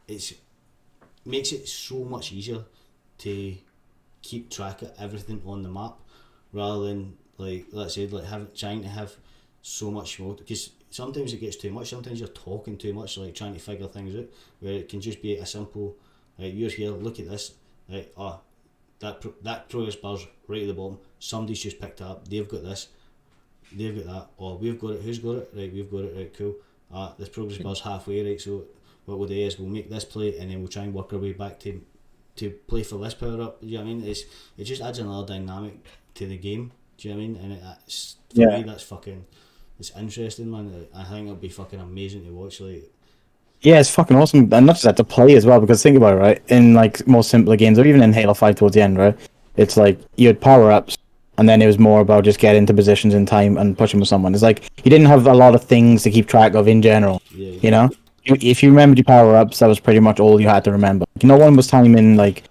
it's makes it so much easier to keep track of everything on the map, rather than, like, let's say, like, trying to have so much more, because sometimes it gets too much. Sometimes you're talking too much, like trying to figure things out, where it can just be a simple, right, you're here, look at this, right, that progress bar's right at the bottom, somebody's just picked it up, they've got this, they've got that, or we've got it, who's got it, right, we've got it, right, cool, this progress bar's halfway, right, so what we'll do is we'll make this play and then we'll try and work our way back to play for this power up. Do you know what I mean? It just adds another dynamic to the game. Do you know what I mean? And for me, that's fucking, it's interesting, man. I think it'll be fucking amazing to watch. Like, yeah, it's fucking awesome, and not just that, to play as well. Because think about it, right? In like more simpler games, or even in Halo 5 towards the end, right? It's like you had power ups, and then it was more about just getting into positions in time and pushing with someone. It's like you didn't have a lot of things to keep track of in general. Yeah. You know, if you remembered your power ups, that was pretty much all you had to remember. No one was timing like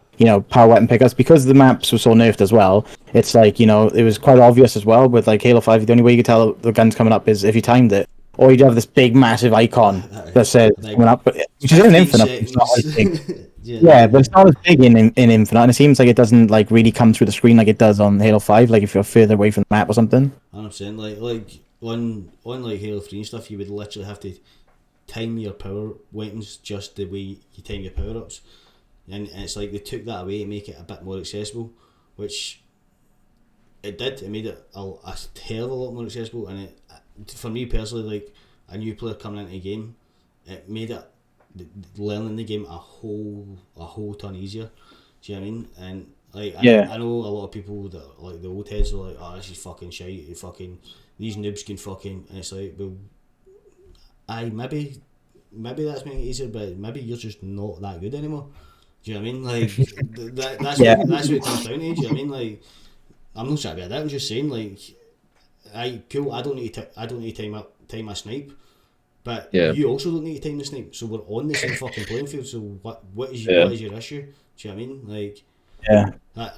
power weapon pickups because the maps were so nerfed as well. It's like it was quite obvious as well with like Halo 5. The only way you could tell the gun's coming up is if you timed it, or you'd have this big massive icon that says coming up, which is in Infinite. It's not as big. Yeah, but it's not as big in Infinite, and it seems like it doesn't like really come through the screen like it does on Halo 5. Like if you're further away from the map or something. 100%. Like on like Halo 3 and stuff, you would literally have to time your power weapons just the way you time your power ups, and it's like they took that away to make it a bit more accessible, which it did. It made it a hell of a lot more accessible, and it, for me personally, like a new player coming into the game, it made it learning the game a whole ton easier. Do you know what I mean? And like I know a lot of people that like the old heads are like, oh, this is fucking shite. These noobs can fucking, and it's like, well, maybe that's making it easier, but maybe you're just not that good anymore. Do you know what I mean? Like that's what it comes down to. Do you know what I mean? Like I'm not trying to be a dick. I'm just saying, like, cool. I don't need to time my snipe, but you also don't need to time the snipe. So we're on the same fucking playing field. So what is your issue? Do you know what I mean? Like,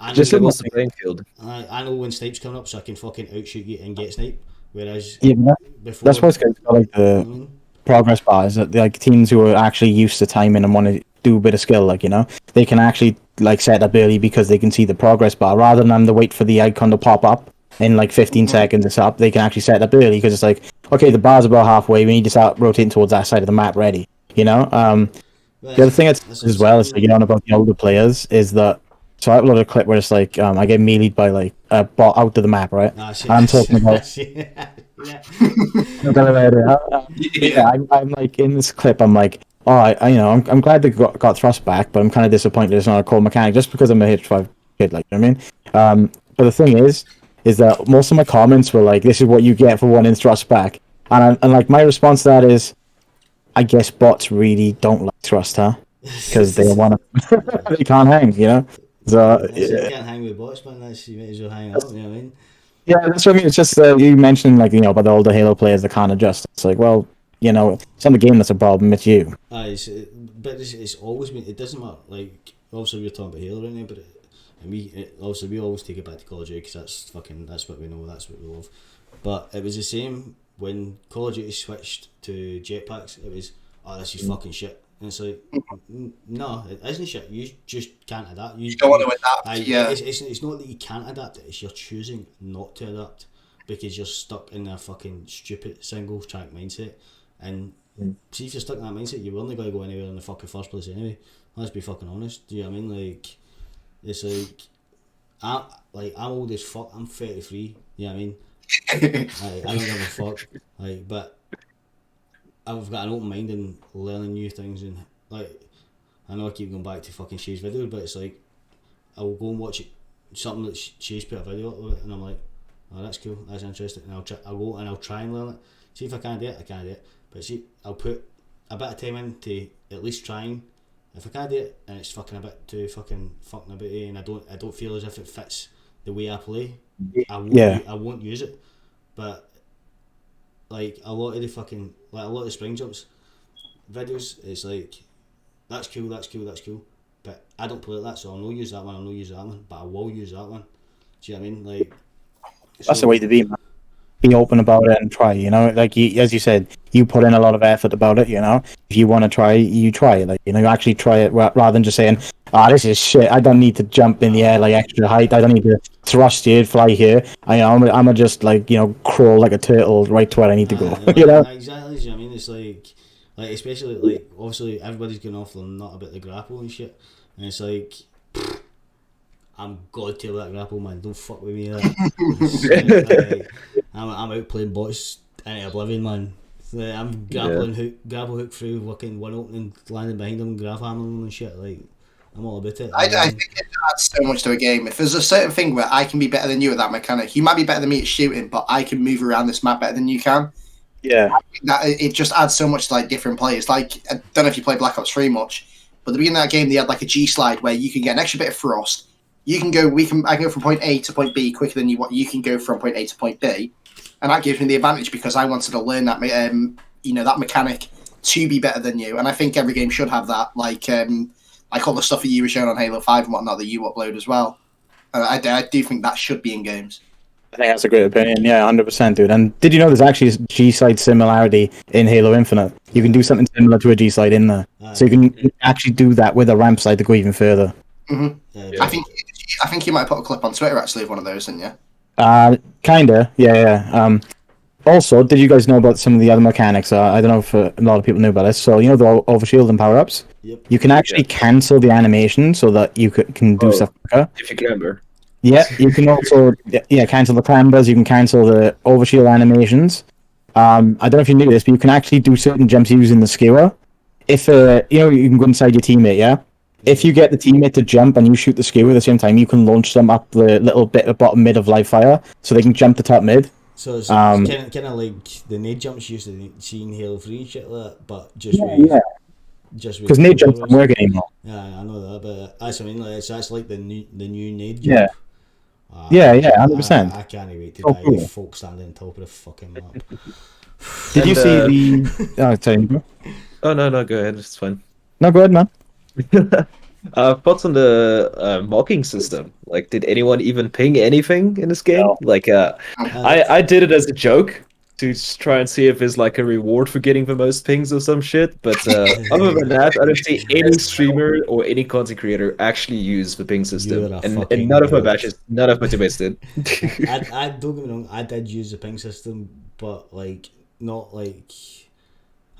I just levels the playing field. I know when snipe's coming up, so I can fucking outshoot you and get snipe. Whereas before, that's what's good about like the progress bar is that like teams who are actually used to timing and want to do a bit of skill, like they can actually like set up early because they can see the progress bar rather than them to wait for the icon to pop up in like 15 seconds. It's up. They can actually set up early because it's like, okay, the bar's about halfway. We need to start rotating towards that side of the map. Ready, The other thing as well is like, about the older players is that. So I uploaded a clip where it's like I get mealeed by like a bot out of the map, right? I'm talking about. I'm like in this clip. I'm like, oh, I'm glad they got thrust back, but I'm kind of disappointed it's not a core mechanic just because I'm a H5 kid, like, you know what I mean? But the thing is that most of my comments were like, this is what you get for wanting thrust back, and like my response to that is, I guess bots really don't like thrust, huh? Because they they can't hang, So you can't hang with bots, man. You might as well hang out. You know what I mean? Yeah, that's what I mean. It's just you mentioned like about the older Halo players that can't adjust. It's like, well, it's not the game that's a problem. It's you. But it's always been. It doesn't matter. Like obviously we're talking about Halo right now, but obviously we always take it back to Call of Duty because that's what we know. That's what we love. But it was the same when Call of Duty switched to jetpacks. It was this is fucking shit. And it's like, no, it isn't shit. You just can't adapt. You don't want to adapt. It's not that you can't adapt. It's you're choosing not to adapt because you're stuck in a fucking stupid single track mindset. And see, if you're stuck in that mindset, you're only going to go anywhere in the fucking first place anyway. Let's be fucking honest. Do you know what I mean? Like, it's like, I'm old as fuck. I'm 33. You know what I mean? I don't give a fuck. Like, but I've got an open mind and learning new things, and like I know I keep going back to fucking Shay's video, but it's like I will go and watch something that Shay's put a video up of it, and I'm like, oh, that's cool, that's interesting, and I'll try and learn it. See if I can't do it, I can't do it. But see, I'll put a bit of time into at least trying. If I can't do it and it's fucking a bit too fucking about it, and I don't feel as if it fits the way I play, I won't use it. But like a lot of the spring jumps videos, it's like that's cool, but I don't play like that, so I'll not use that one, but I will use that one. Do you know what I mean? Like that's the way to be, man. Be open about it and try, like as you said, you put in a lot of effort about it, if you want to try, you try it, like, you actually try it rather than just saying, this is shit, I don't need to jump in the air like extra height, I don't need to thrust here, fly here, I'm gonna just like, crawl like a turtle right to where I need to go. Exactly. I mean, it's like especially like obviously everybody's going off the nut about the grapple and shit, and it's like I'm god tier that grapple, man. Don't fuck with me. I'm out playing bots into oblivion, man. I'm grapple hook through fucking one opening, landing behind them, grab hammering them and shit. Like I'm all about it. I think it adds so much to a game. If there's a certain thing where I can be better than you at that mechanic, you might be better than me at shooting, but I can move around this map better than you can. Yeah, that it just adds so much to like different players. Like I don't know if you play Black Ops 3 much, but at the beginning of that game they had like a G slide where you can get an extra bit of thrust, I can go from point A to point B quicker than you can go from point A to point B, and that gives me the advantage because I wanted to learn that that mechanic to be better than you. And I think every game should have that, like all the stuff that you were showing on Halo 5 and whatnot that you upload as well. I do think that should be in games. I think that's a great opinion. Yeah, 100%, dude. And did you know there's actually a G-side similarity in Halo Infinite? You can do something similar to a G-side in there. So you can actually do that with a ramp side to go even further. Mm-hmm. I think you might put a clip on Twitter actually of one of those, didn't you? Kinda. Yeah. Also, did you guys know about some of the other mechanics? I don't know if a lot of people knew about this. So, you know the overshield and power-ups? Yep. You can actually cancel the animation so that you can do stuff quicker. If you remember. Yeah, you can also cancel the clambers, you can cancel the overshield animations. I don't know if you knew this, but you can actually do certain jumps using the skewer. If you can go inside your teammate, yeah? If you get the teammate to jump and you shoot the skewer at the same time, you can launch them up the little bit at bottom mid of live fire, so they can jump the top mid. So it's kind of like the nade jumps you used to see in Halo 3 and shit like that, but just because nade jumps don't work anymore. Yeah, I know that, but that's what I mean. Like, that's like the new nade jump. Yeah, 100%. I can't wait to die with folk standing on top of the fucking map. Did you see the? Oh, sorry. Oh no, go ahead. It's fine. No, go ahead, man. Thoughts on the mocking system? Like, did anyone even ping anything in this game? No. Like, I did it as a joke to just try and see if there's like a reward for getting the most pings or some shit. But other than that, I don't see any streamer or any content creator actually use the ping system. And none of my batches, none of my teammates did. I don't get me wrong, I did use the ping system, but like not like,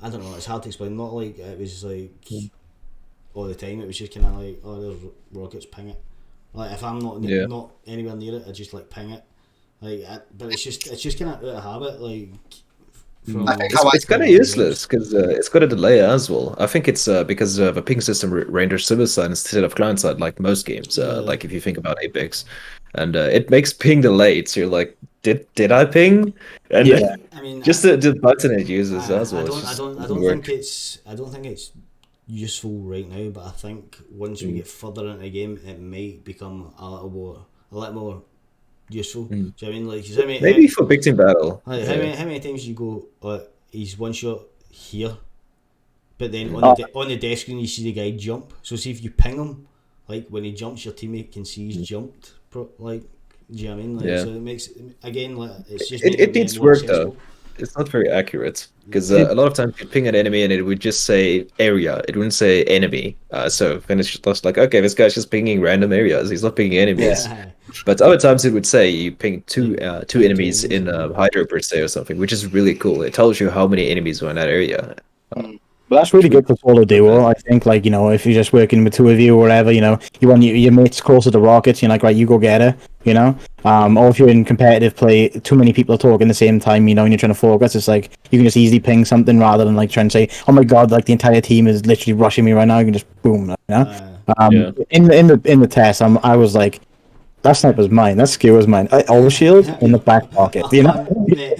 I don't know, it's hard to explain. Not like it was like all the time. It was just kind of like, oh, there's rockets, ping it. Like if I'm not anywhere near it, I just like ping it. Like, but it's just kind of out of habit. Like, it's kind of useless because it's got a delay as well. I think it's because the ping system renders server side instead of client side, like most games. Like if you think about Apex, and it makes ping delayed. So you're like, did I ping? And I mean, just the button it uses as well. I don't think it's useful right now. But I think once we get further into the game, it might become a little more useful. Do you know what I mean? Like, maybe for big team battle. Like, how many times you go, he's one shot here, but then on the desk screen you see the guy jump. So see if you ping him, like when he jumps, your teammate can see he's jumped. Like, do you know what I mean? Like, so it makes, again, like, it's just it needs work though. It's not very accurate because a lot of times you ping an enemy and it would just say area. It wouldn't say enemy. So then it's just like, okay, this guy's just pinging random areas. He's not pinging enemies. Yeah. But other times it would say you ping two enemies in Hydro per se or something, which is really cool. It tells you how many enemies are in that area. Well, that's really good for solo duo. I think, like, you know, if you're just working with two of you or whatever, you know, you want your mates closer to rockets, you're like, right, you go get her, you know. Or if you're in competitive play, too many people are talking at the same time, you know, and you're trying to focus, it's like you can just easily ping something rather than like trying to say, oh my god, like the entire team is literally rushing me right now. You can just boom, you know. In the test, I was like, that sniper's mine. That skewer's mine. Overshield in the back pocket. You know,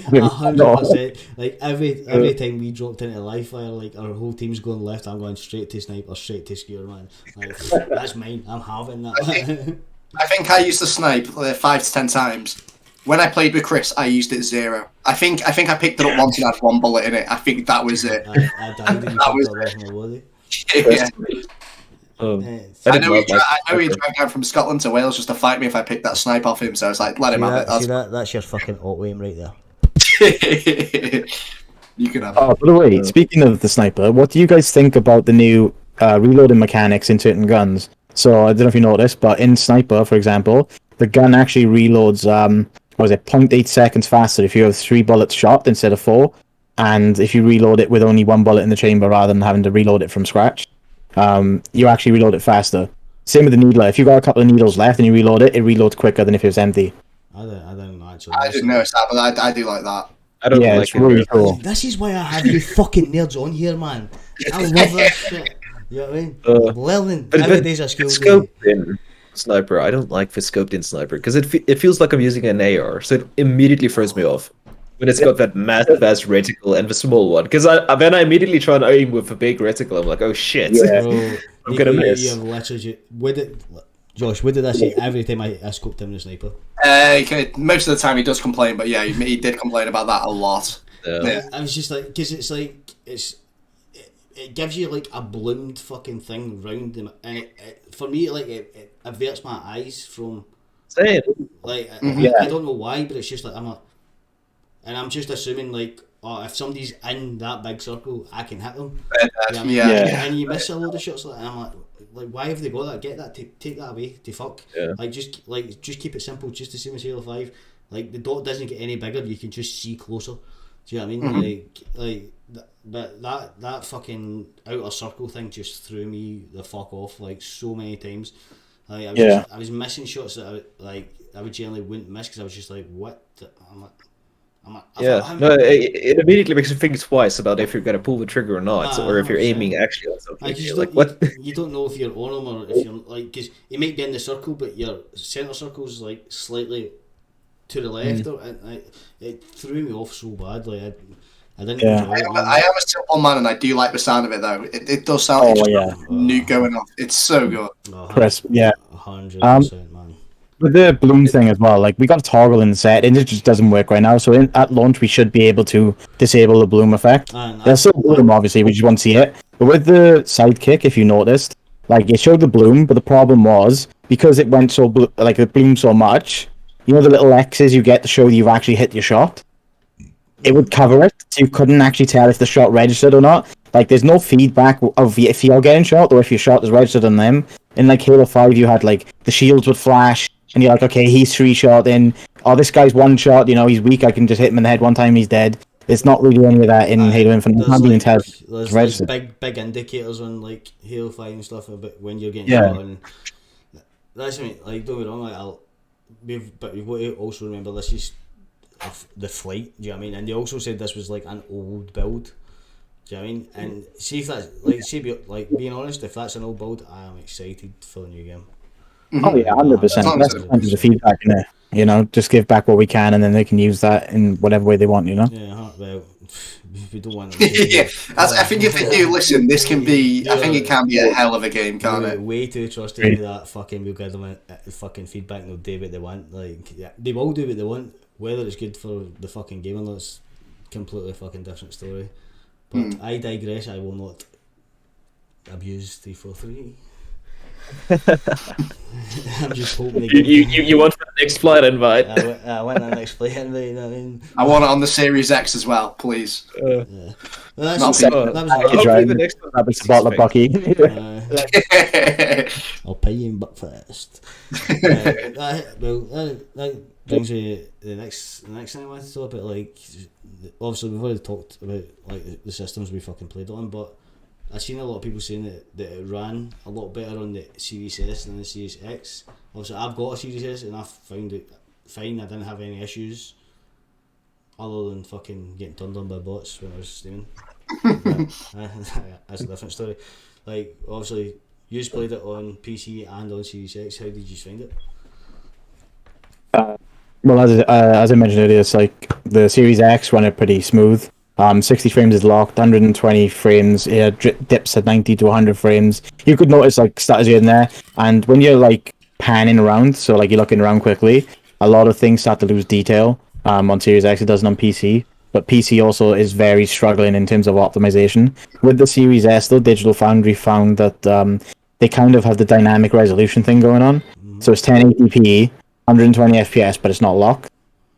100%. Like every time we dropped into live fire, like our whole team's going left. I'm going straight to sniper, straight to skewer, man. Like, that's mine. I'm having that. I think I used the snipe 5 to 10 times. When I played with Chris, I used it 0. I think I picked it up once and had 1 bullet in it. I think that was it. I died and that was I know he dragged out from Scotland to Wales just to fight me if I picked that snipe off him, so I was like, let him have it. That's your fucking auto aim right there. You can have it. Oh, by the way, speaking of the sniper, what do you guys think about the new reloading mechanics in certain guns? So, I don't know if you noticed, but in Sniper, for example, the gun actually reloads, 0.8 seconds faster if you have 3 bullets shot instead of 4, and if you reload it with only 1 bullet in the chamber rather than having to reload it from scratch. You actually reload it faster. Same with the needler. If you've got a couple of needles left and you reload it, it reloads quicker than if it was empty. I don't actually. I didn't notice that, but I do like that. I don't like it's really cool. This is why I have you fucking nerds on here, man. I love that shit. You know what I mean? Learning. Every day's a skill. Scoped in sniper. I don't like the scoped in sniper because it feels like I'm using an AR, so it immediately throws me off. When it's got that massive ass reticle and the small one, because then I immediately try and aim with a big reticle. I'm like, oh shit, I'm gonna miss. You have literally with it. Josh, what did I say every time I scoped him with a sniper? Most of the time he does complain, but yeah, he did complain about that a lot. Yeah. I was just like, because it's like it gives you like a bloomed fucking thing round them, and for me, like it averts my eyes from. Same. Like Yeah. I don't know why, but it's just like I'm just assuming like, oh, if somebody's in that big circle, I can hit them. You know what I mean? Yeah. And you miss a load of shots like that, and I'm like, why have they got that? Get that, take that away, to fuck. Yeah. Just keep it simple, just the same as Halo 5. Like the dot doesn't get any bigger, you can just see closer. Do you know what I mean? But that fucking outer circle thing just threw me the fuck off like so many times. Like I was missing shots that I would generally wouldn't miss because I was just like, what? It immediately makes you think twice about if you're gonna pull the trigger or not, or if you're 100%. aiming actually on something. Like, You're like, what? You don't know if you're on them or if you're like, because you might be in the circle, but your centre circle's like slightly to the left, and it threw me off so bad. Like I didn't enjoy it. I am a simple man, and I do like the sound of it though. It does sound like nuke going off. It's so good. Crisp, yeah. 100%, man. With the bloom thing as well, like we got a toggle in the set, and it just doesn't work right now. So at launch, we should be able to disable the bloom effect. There's still bloom, obviously, we just won't see it. But with the sidekick, if you noticed, like it showed the bloom, but the problem was because it went so like it bloomed so much. You know the little X's you get to show that you've actually hit your shot. It would cover it, so you couldn't actually tell if the shot registered or not. Like there's no feedback of if you're getting shot or if your shot is registered on them. In like Halo 5, you had like the shields would flash. And you're like, okay, he's 3-shot in. Oh, this guy's 1-shot. You know, he's weak. I can just hit him in the head one time. He's dead. It's not really any of that in Halo Infinite. There's big indicators on like Halo 5 and stuff about when you're getting shot. And that's what I mean. Like, don't be wrong. Like, we've got to also remember this is the flight. Do you know what I mean? And they also said this was like an old build. Do you know what I mean? And see if that's like, being honest, if that's an old build, I am excited for the new game. Oh yeah, 100%. That's the point of the feedback in there. You know, just give back what we can, and then they can use that in whatever way they want. You know. Yeah, well, we don't want. Yeah, I think if they do listen, this can be. I think it can be a hell of a game, can't it? Way too trusting with that fucking. We'll give them a fucking feedback, and they'll do what they want. Like, yeah, they will do what they want. Whether it's good for the fucking game or not, it's completely fucking different story. But I digress. I will not abuse 343. I'm just hoping you want the next flight invite. I want the next flight invite. You know what I mean? I want it on the Series X as well, please. Well, that was the next one. That was a bottle of Bucky. I'll pay you in Buckfast. That brings me the next thing I want to talk about. Like, obviously we've already talked about like the systems we fucking played on, but I've seen a lot of people saying that it ran a lot better on the Series S than the Series X. Obviously, I've got a Series S and I found it fine. I didn't have any issues other than fucking getting turned on by bots when I was streaming. That's a different story. Like, obviously, you just played it on PC and on Series X. How did you find it? Well, as I mentioned earlier, it's like the Series X run it pretty smooth. 60 frames is locked, 120 frames, dips at 90 to 100 frames. You could notice like stutters here and there, and when you're like panning around, so like you're looking around quickly, a lot of things start to lose detail. On Series X, it doesn't on PC, but PC also is very struggling in terms of optimization. With the Series S, though, Digital Foundry found that they kind of have the dynamic resolution thing going on, so it's 1080p, 120 FPS, but it's not locked,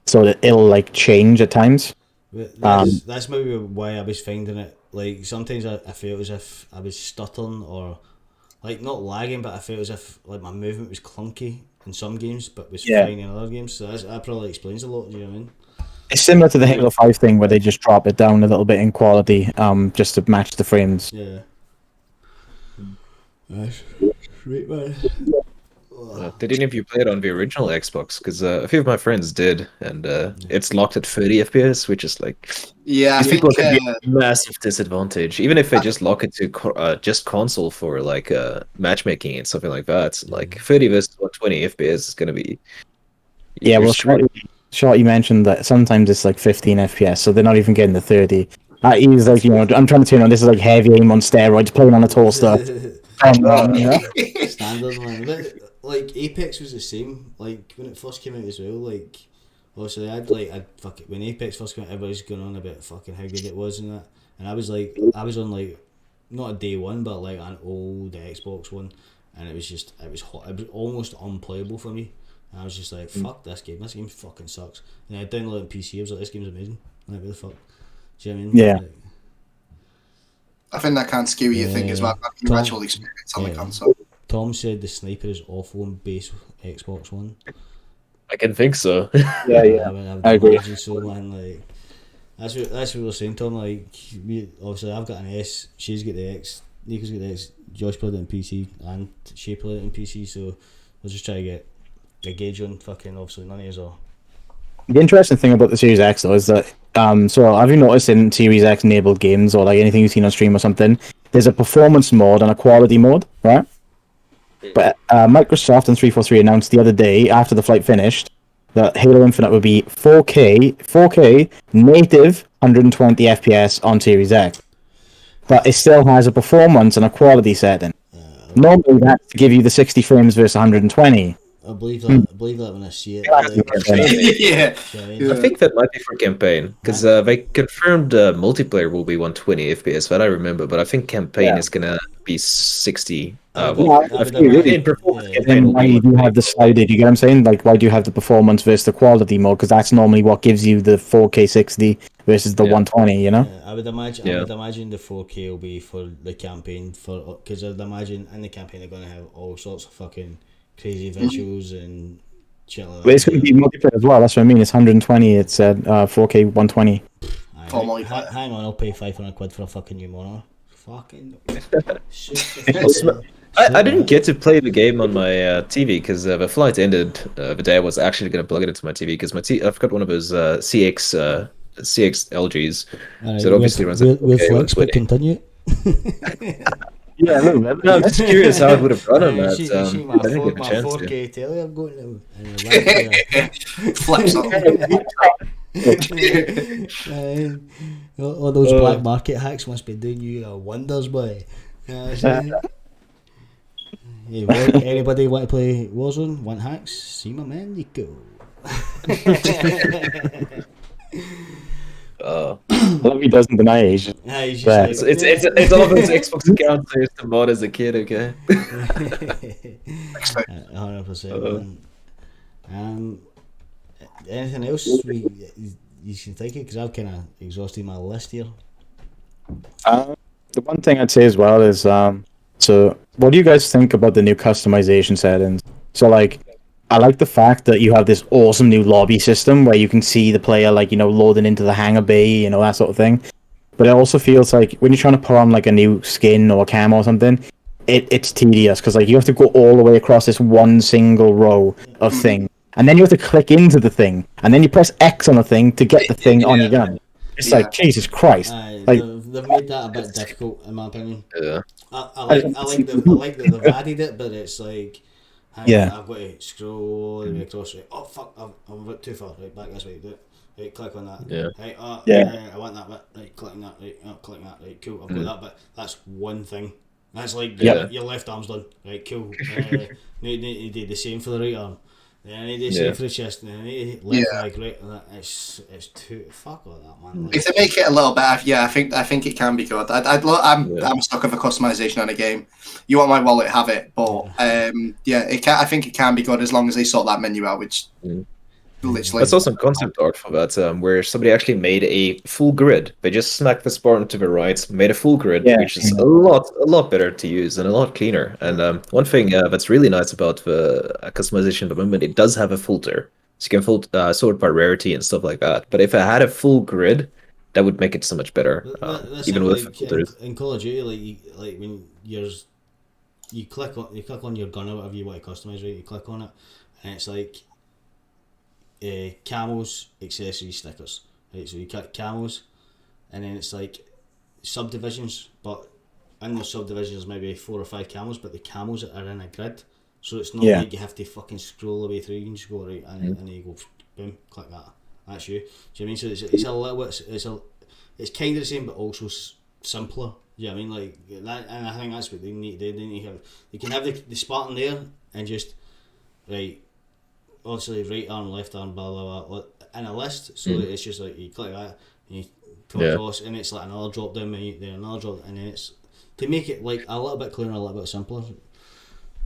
so that it'll like change at times. That's maybe why I was finding it. Like, sometimes I felt as if I was stuttering or like not lagging, but I felt as if like my movement was clunky in some games, but was fine in other games. So that probably explains a lot. Do you know what I mean? It's similar to the Halo 5 thing where they just drop it down a little bit in quality, just to match the frames. Yeah. Nice. Sweet, man. Did any of you play it on the original Xbox? Because a few of my friends did, and it's locked at 30 FPS, which is like I think people can be a massive disadvantage, even if they just lock it to just console for like matchmaking and something like that. Like 30 versus 20 FPS is gonna be. Yeah, well, Short, you mentioned that sometimes it's like 15 FPS, so they're not even getting the 30. He's like, you know, I'm trying to turn on. This is like heavy aim on steroids, playing on a toaster. Standard, man. like Apex was the same. Like when it first came out as well. Like obviously I'd fuck it when Apex first came out. Everybody's going on about fucking how good it was and that. And I was on like not a day one, but like an old Xbox one, and it was hot. It was almost unplayable for me. And I was just like, fuck this game. This game fucking sucks. And I downloaded it on PC. I was like, this game's amazing. Like, what the fuck? Do you know what I mean? Yeah. Like, I think that can skew your thing as well. Your actual experience on the console. Tom said the sniper is awful on base Xbox One. I can think so. I I agree. imagine so, man. Like that's what we're saying, Tom. Like obviously I've got an S. She's got the X. Nico's got the X. Josh played it on PC, and she played it on PC. So we'll just try to get a gauge on fucking. Obviously, none of us are. The interesting thing about the Series X though is that so have you noticed in Series X enabled games or like anything you've seen on stream or something, there's a performance mode and a quality mode, right? But Microsoft and 343 announced the other day after the flight finished that Halo Infinite would be 4K native 120 FPS on Series X, but it still has a performance and a quality setting. Normally that's to give you the 60 frames versus 120. I believe that. I believe that when I see it. Yeah. I think that might be for campaign because they confirmed multiplayer will be 120 FPS, that I remember. But I think campaign is gonna be 60. In performance, campaign will Why be do you have the slider? Do you get what I'm saying? Like, why do you have the performance versus the quality mode? Because that's normally what gives you the 4K 60 versus the 120. You know? I would imagine the 4K will be for the campaign because I'd imagine in the campaign they're gonna have all sorts of fucking crazy visuals and shit like that. But it's going to be multiplayer as well. That's what I mean. It's 120. It's 4K 120. Hang on, I'll pay £500 for a fucking new monitor. Fucking. I didn't get to play the game on my TV because the flight ended the day I was actually going to plug it into my TV because I've got one of those CX LGs, so it obviously runs. We'll flex, but continue. Yeah, a little bit. No, I'm just curious how it would have run on that. See my, I didn't get a chance 4K telly I'm going to. Flex on. All those black market hacks must be doing you wonders, boy. Anybody want to play Warzone? Want hacks? See my man Nico. Well, he doesn't deny age. It's all of his Xbox accounts I used to mod as a kid, okay? 100%. Anything else you can think of? Because I've kind of exhausted my list here. The one thing I'd say as well is, so what do you guys think about the new customization settings? So, like, I like the fact that you have this awesome new lobby system where you can see the player, like, loading into the hangar bay, that sort of thing. But it also feels like when you're trying to put on, like, a new skin or a camo or something, it's tedious because, like, you have to go all the way across this one single row of thing. And then you have to click into the thing. And then you press X on the thing to get the thing on your gun. It's like, Jesus Christ. Like, they've made that a bit difficult, in my opinion. Yeah. I like that they've added it, but it's like... I've got to scroll all the way across. Right. Oh fuck! I'm a bit too far. Right, back this way. Do it. Right, click on that. Yeah. Right. I want that bit. Right, clicking that. Right, clicking that. Right, cool. I've got that bit. That's one thing. That's like your left arm's done. Right, cool. Need to do the same for the right arm. Then I need to do the same for the chest. And then I need to left leg. Right. And it's too fuck all that, man. Like, If they make it a little better, I think it can be good. I'm stuck with a customization on a game. You want my wallet, have it. But it can. I think it can be good as long as they sort that menu out, which literally. I saw some concept art for that, where somebody actually made a full grid. They just smacked the bar to the right, made a full grid, which is a lot better to use and a lot cleaner. And one thing that's really nice about the customization at the moment, it does have a filter, so you can sort by rarity and stuff like that. But if it had a full grid, that would make it so much better, even with filters. In Call of Duty, like when you click on your gun or whatever you want to customize, right? You click on it, and it's like camos, accessories, stickers. Right, so you click camos, and then it's like subdivisions, but in those subdivisions maybe 4 or 5 camos, but the camos are in a grid, so it's not like you have to fucking scroll the way through. You can just go right, and then you go boom, click that. That's you. Do you know what I mean? So it's a little bit, it's kind of the same, but also simpler. Yeah, I mean, like that, and I think that's what they need. They can have the Spartan there and just right, obviously right arm, left arm, blah blah blah, in a list. So it's just like you click that and you come across, and it's like another drop down menu, then another drop, and then it's to make it like a little bit clearer, a little bit simpler.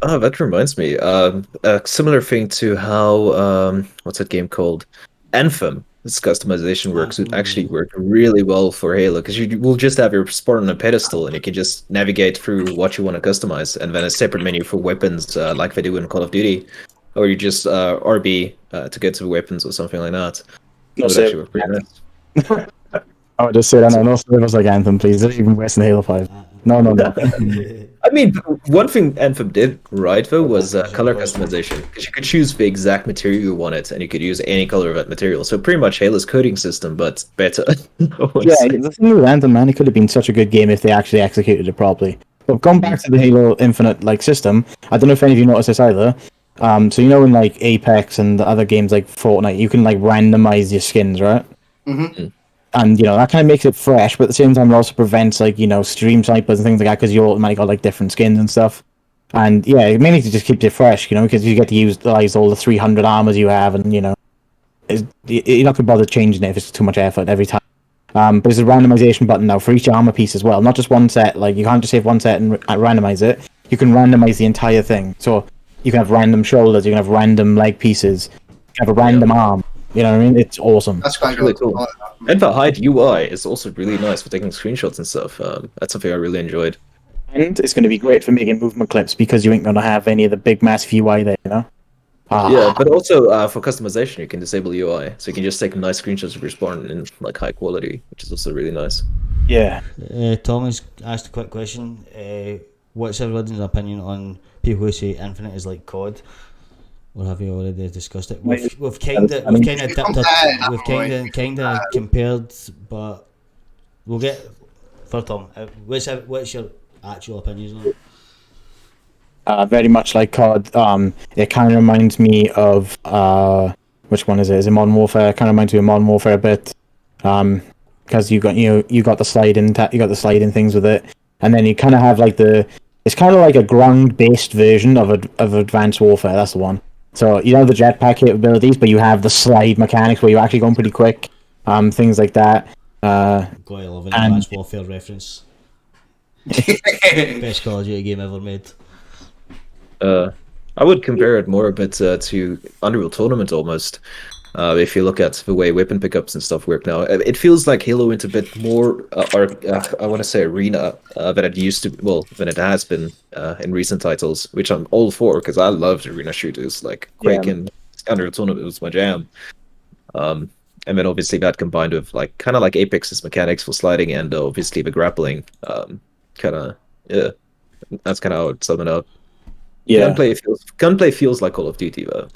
Oh, that reminds me. A similar thing to how what's that game called? Anthem. This customization works. It actually worked really well for Halo because you will just have your spot on a pedestal and you can just navigate through what you want to customize, and then a separate menu for weapons, like they do in Call of Duty, or you just RB to get to weapons or something like that. No, It would actually work pretty nice. I would just say that no servers like Anthem, please. They're even worse than Halo 5. No. I mean, one thing Anthem did right though was color customization, because you could choose the exact material you wanted, and you could use any color of that material. So pretty much Halo's coding system, but better. The thing with Anthem, man, it could have been such a good game if they actually executed it properly. But going back to the Halo Infinite like system, I don't know if any of you noticed this either. So you know in like Apex and the other games like Fortnite, you can like randomize your skins, right? Mm-hmm. And that kind of makes it fresh, but at the same time it also prevents like stream snipers and things like that, because you automatically got like different skins and stuff. And yeah, it mainly just keeps it fresh, because you get to utilize all the 300 armors you have, and you're not gonna bother changing it if it's too much effort every time. But there's a randomization button now for each armor piece as well, not just one set. Like you can't just save one set and randomize it. You can randomize the entire thing. So you can have random shoulders, you can have random leg pieces, you can have a random arm. You know what I mean? It's awesome. That's quite really cool. cool. And the hide UI is also really nice for taking screenshots and stuff. That's something I really enjoyed. And it's going to be great for making movement clips, because you ain't going to have any of the big massive UI there, Yeah, but also for customization, you can disable UI, so you can just take nice screenshots of your spawn in like high quality, which is also really nice. Yeah. Thomas asked a quick question. What's everyone's opinion on people who say Infinite is like COD? Or have you already discussed it? We've kind of compared, but we'll get for Tom. What's your actual opinions on it? Very much like COD. It kind of reminds me of which one is it? Is it Modern Warfare? It kind of reminds me of Modern Warfare a bit, because you got the sliding things with it, and then you kind of have like it's kind of like a ground based version of Advanced Warfare. That's the one. So you have the jetpack capabilities, but you have the slide mechanics where you're actually going pretty quick, things like that. Gotta love an Advanced Warfare reference. Best Call of Duty game ever made. I would compare it more a bit to Unreal Tournament almost. If you look at the way weapon pickups and stuff work now, it feels like Halo went a bit more, I want to say arena, than it used to, than it has been in recent titles, which I'm all for, because I loved arena shooters, like Quake and Unreal Tournament was my jam. And then obviously that combined with like kind of like Apex's mechanics for sliding, and obviously the grappling, that's kind of how I'd sum it up. Yeah. Gunplay feels like Call of Duty though,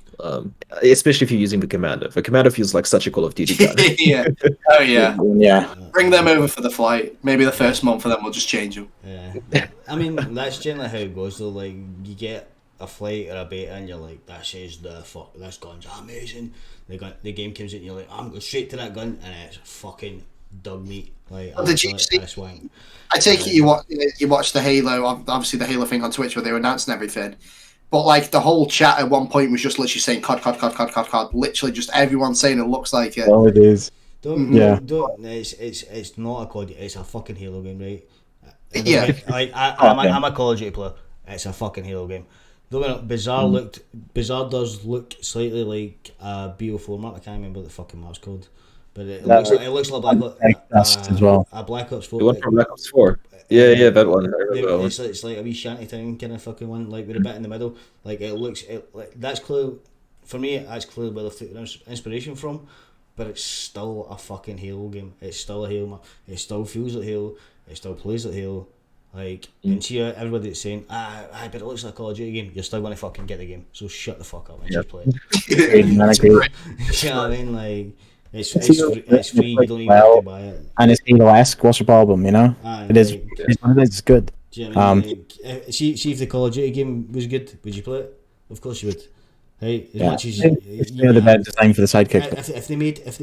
especially if you're using the commander. The commander feels like such a Call of Duty gun. Yeah. Oh yeah. Yeah. Bring them over for the flight. Maybe the first month for them, we'll just change them. Yeah. I mean, that's generally how it goes though. Like you get a flight or a beta, and you're like, that says this gun's amazing. The game comes in, and you're like, I'm going straight to that gun, and it's fucking dog meat. Like, did you see? I take it you watched the Halo, obviously the Halo thing on Twitch where they were announcing everything, but like the whole chat at one point was just literally saying COD. Literally just everyone saying it looks like it. Oh, it is. It's not a COD. It's a fucking Halo game, right? Yeah. I'm a Call of Duty player. It's a fucking Halo game. Though Bizarre does look slightly like a BO4 map. I can't remember what the fucking map's called. But it looks like as well. A Black Ops 4. The one from Black Ops 4. Yeah, that one. It's like a wee shantytown kind of fucking one, like with a bit in the middle. Like that's clear for me. That's clearly where they've taken inspiration from, but it's still a fucking Halo game. It's still a Halo map. It still feels like Halo. It still plays like Halo. Like and see everybody that's saying, but it looks like a Call of Duty game. You're still going to fucking get the game. So shut the fuck up and just play it. You know what I mean? Like. It's free, you don't even have to buy it. And it's Halo-esque, what's the problem, It is, it's good. Do you know what I mean? See if the Call of Duty game was good, would you play it? Of course you would. Hey, much as it's the better design for the sidekick. If they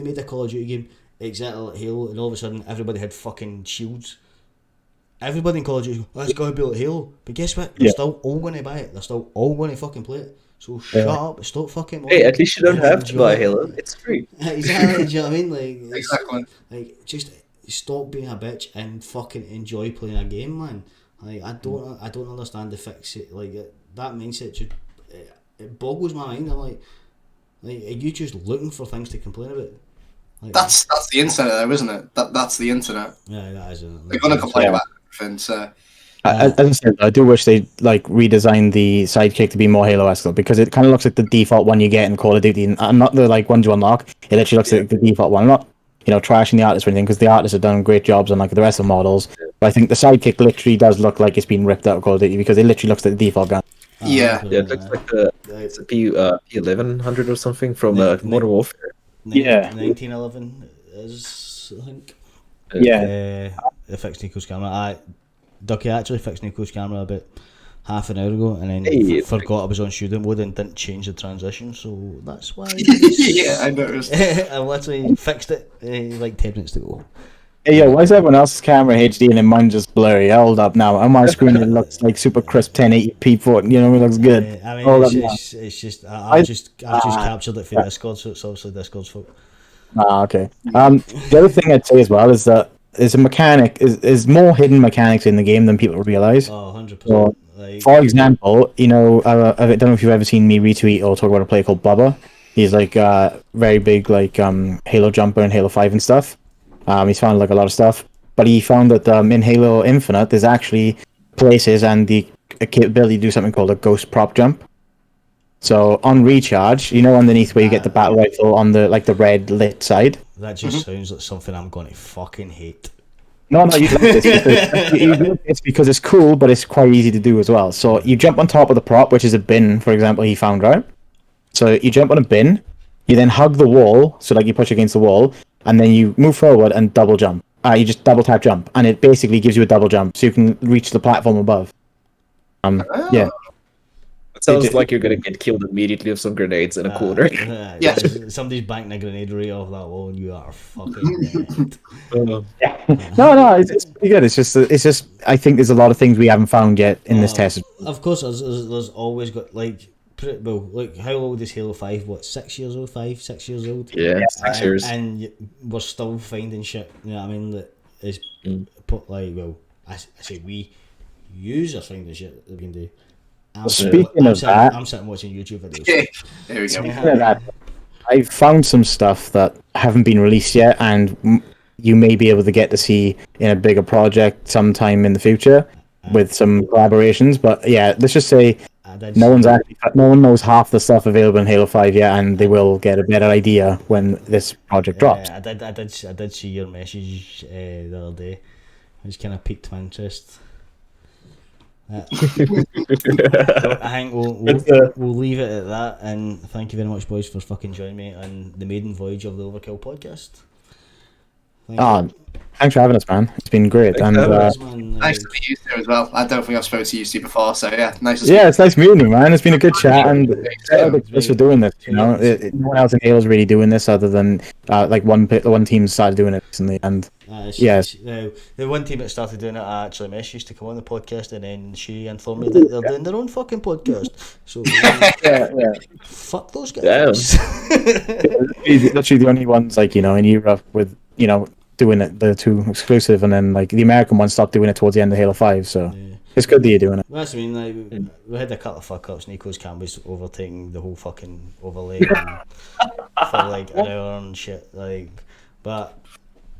made a Call of Duty game exactly like Halo, and all of a sudden everybody had fucking shields, everybody in Call of Duty, it's got to be like Halo. But guess what? They're still all going to buy it. They're still all going to fucking play it. So shut up, stop fucking. Hey, at least you don't have to enjoy buy it. Halo. It's free. Exactly. Do you know what I mean? Like, Exactly. like just stop being a bitch and fucking enjoy playing a game, man. Like I don't understand the fix it. Like that mindset just it boggles my mind. I'm like are you just looking for things to complain about? Like, That's the internet, though, isn't it? That's the internet. yeah, that is it. They're gonna complain about everything. So As I said, I do wish they like redesigned the sidekick to be more Halo-esque though, because it kind of looks like the default one you get in Call of Duty, and not the like ones you unlock. It literally looks like the default one. I'm not, trashing the artists or anything, because the artists have done great jobs on like the rest of the models. But I think the sidekick literally does look like it's been ripped out of Call of Duty, because it literally looks like the default gun. yeah. Yeah, it looks like it's a P1100 or something from Modern Warfare. 1911 is I think. Yeah. They fixed Nico's camera. Ducky actually fixed Nico's camera about half an hour ago, and then Hey. forgot I was on shooting mode and didn't change the transition, so that's why. Yeah, I noticed. I literally fixed it like 10 minutes ago. Hey, yo, why is everyone else's camera HD and then mine just blurry? Hold up now. On my screen, it looks like super crisp 1080p photo. It looks good. I mean, Hold up it's just I've just captured it for Discord, so it's obviously Discord's fault. Okay. The other thing I'd say as well is that there's a mechanic, is more hidden mechanics in the game than people realize. Oh, 100%. So, Like, for example, I don't know if you've ever seen me retweet or talk about a player called Bubba. He's like very big, like Halo jumper and Halo 5 and stuff. He's found like a lot of stuff, but he found that in Halo Infinite, there's actually places and the capability to do something called a ghost prop jump. So on recharge, underneath where you get the battle rifle on the the red lit side. that just sounds like something I'm going to fucking hate. No, you like this because it's because it's cool, but it's quite easy to do as well. So you jump on top of the prop, which is a bin, for example, he found, right? So you jump on a bin, you then hug the wall, so like you push against the wall, and then you move forward and double jump. You just double tap jump, and it basically gives you a double jump, so you can reach the platform above. Yeah. It sounds like you're gonna get killed immediately with some grenades in a corner. Yeah. Somebody's banking a grenade right off that wall, and you are fucking dead. No, it's pretty good. It's just I think there's a lot of things we haven't found yet in this test. Of course, there's always got like how old is Halo 5? What, 6 years old? 6 years old? Yeah, 6 years. And we're still finding shit. You know what I mean? That is put I say we use are finding shit that we can do. Speaking of that, I'm sitting watching YouTube videos. Okay. There we go. speaking of that, I've found some stuff that haven't been released yet, and you may be able to get to see in a bigger project sometime in the future with some collaborations. But yeah, let's just say no one knows half the stuff available in Halo 5 yet, and they will get a better idea when this project drops. I did see your message the other day, which kind of piqued my interest. So I think we'll leave it at that, and thank you very much, boys, for fucking joining me on the maiden voyage of the Overkill podcast. Thank you. Thanks for having us, man. It's been great. Thanks And Nice to meet you two as well. I don't think I've spoken to you two before, so yeah, nice to see yeah, it's nice meeting you, man. It's been a good chat, and thanks for doing this. No one else in Halo's really doing this other than one team started doing it recently, and yes. The one team that started doing it, I actually messaged to come on the podcast, and then she informed me that they're doing their own fucking podcast. So fuck those guys. Literally the only ones in Europe with doing it, the two exclusive, and then the American one stopped doing it towards the end of Halo 5. So it's good that you're doing it. Well, that's we had a couple of fuck ups. Nico's cam was overtaking the whole fucking overlay for an hour and shit. But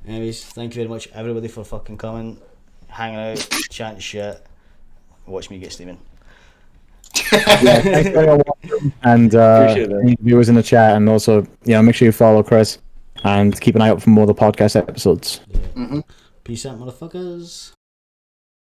anyways, thank you very much everybody for fucking coming, hanging out, chatting shit, watch me get steaming. Thanks for watching, and viewers in the chat, and also make sure you follow Chris and keep an eye out for more of the podcast episodes. Peace out, motherfuckers.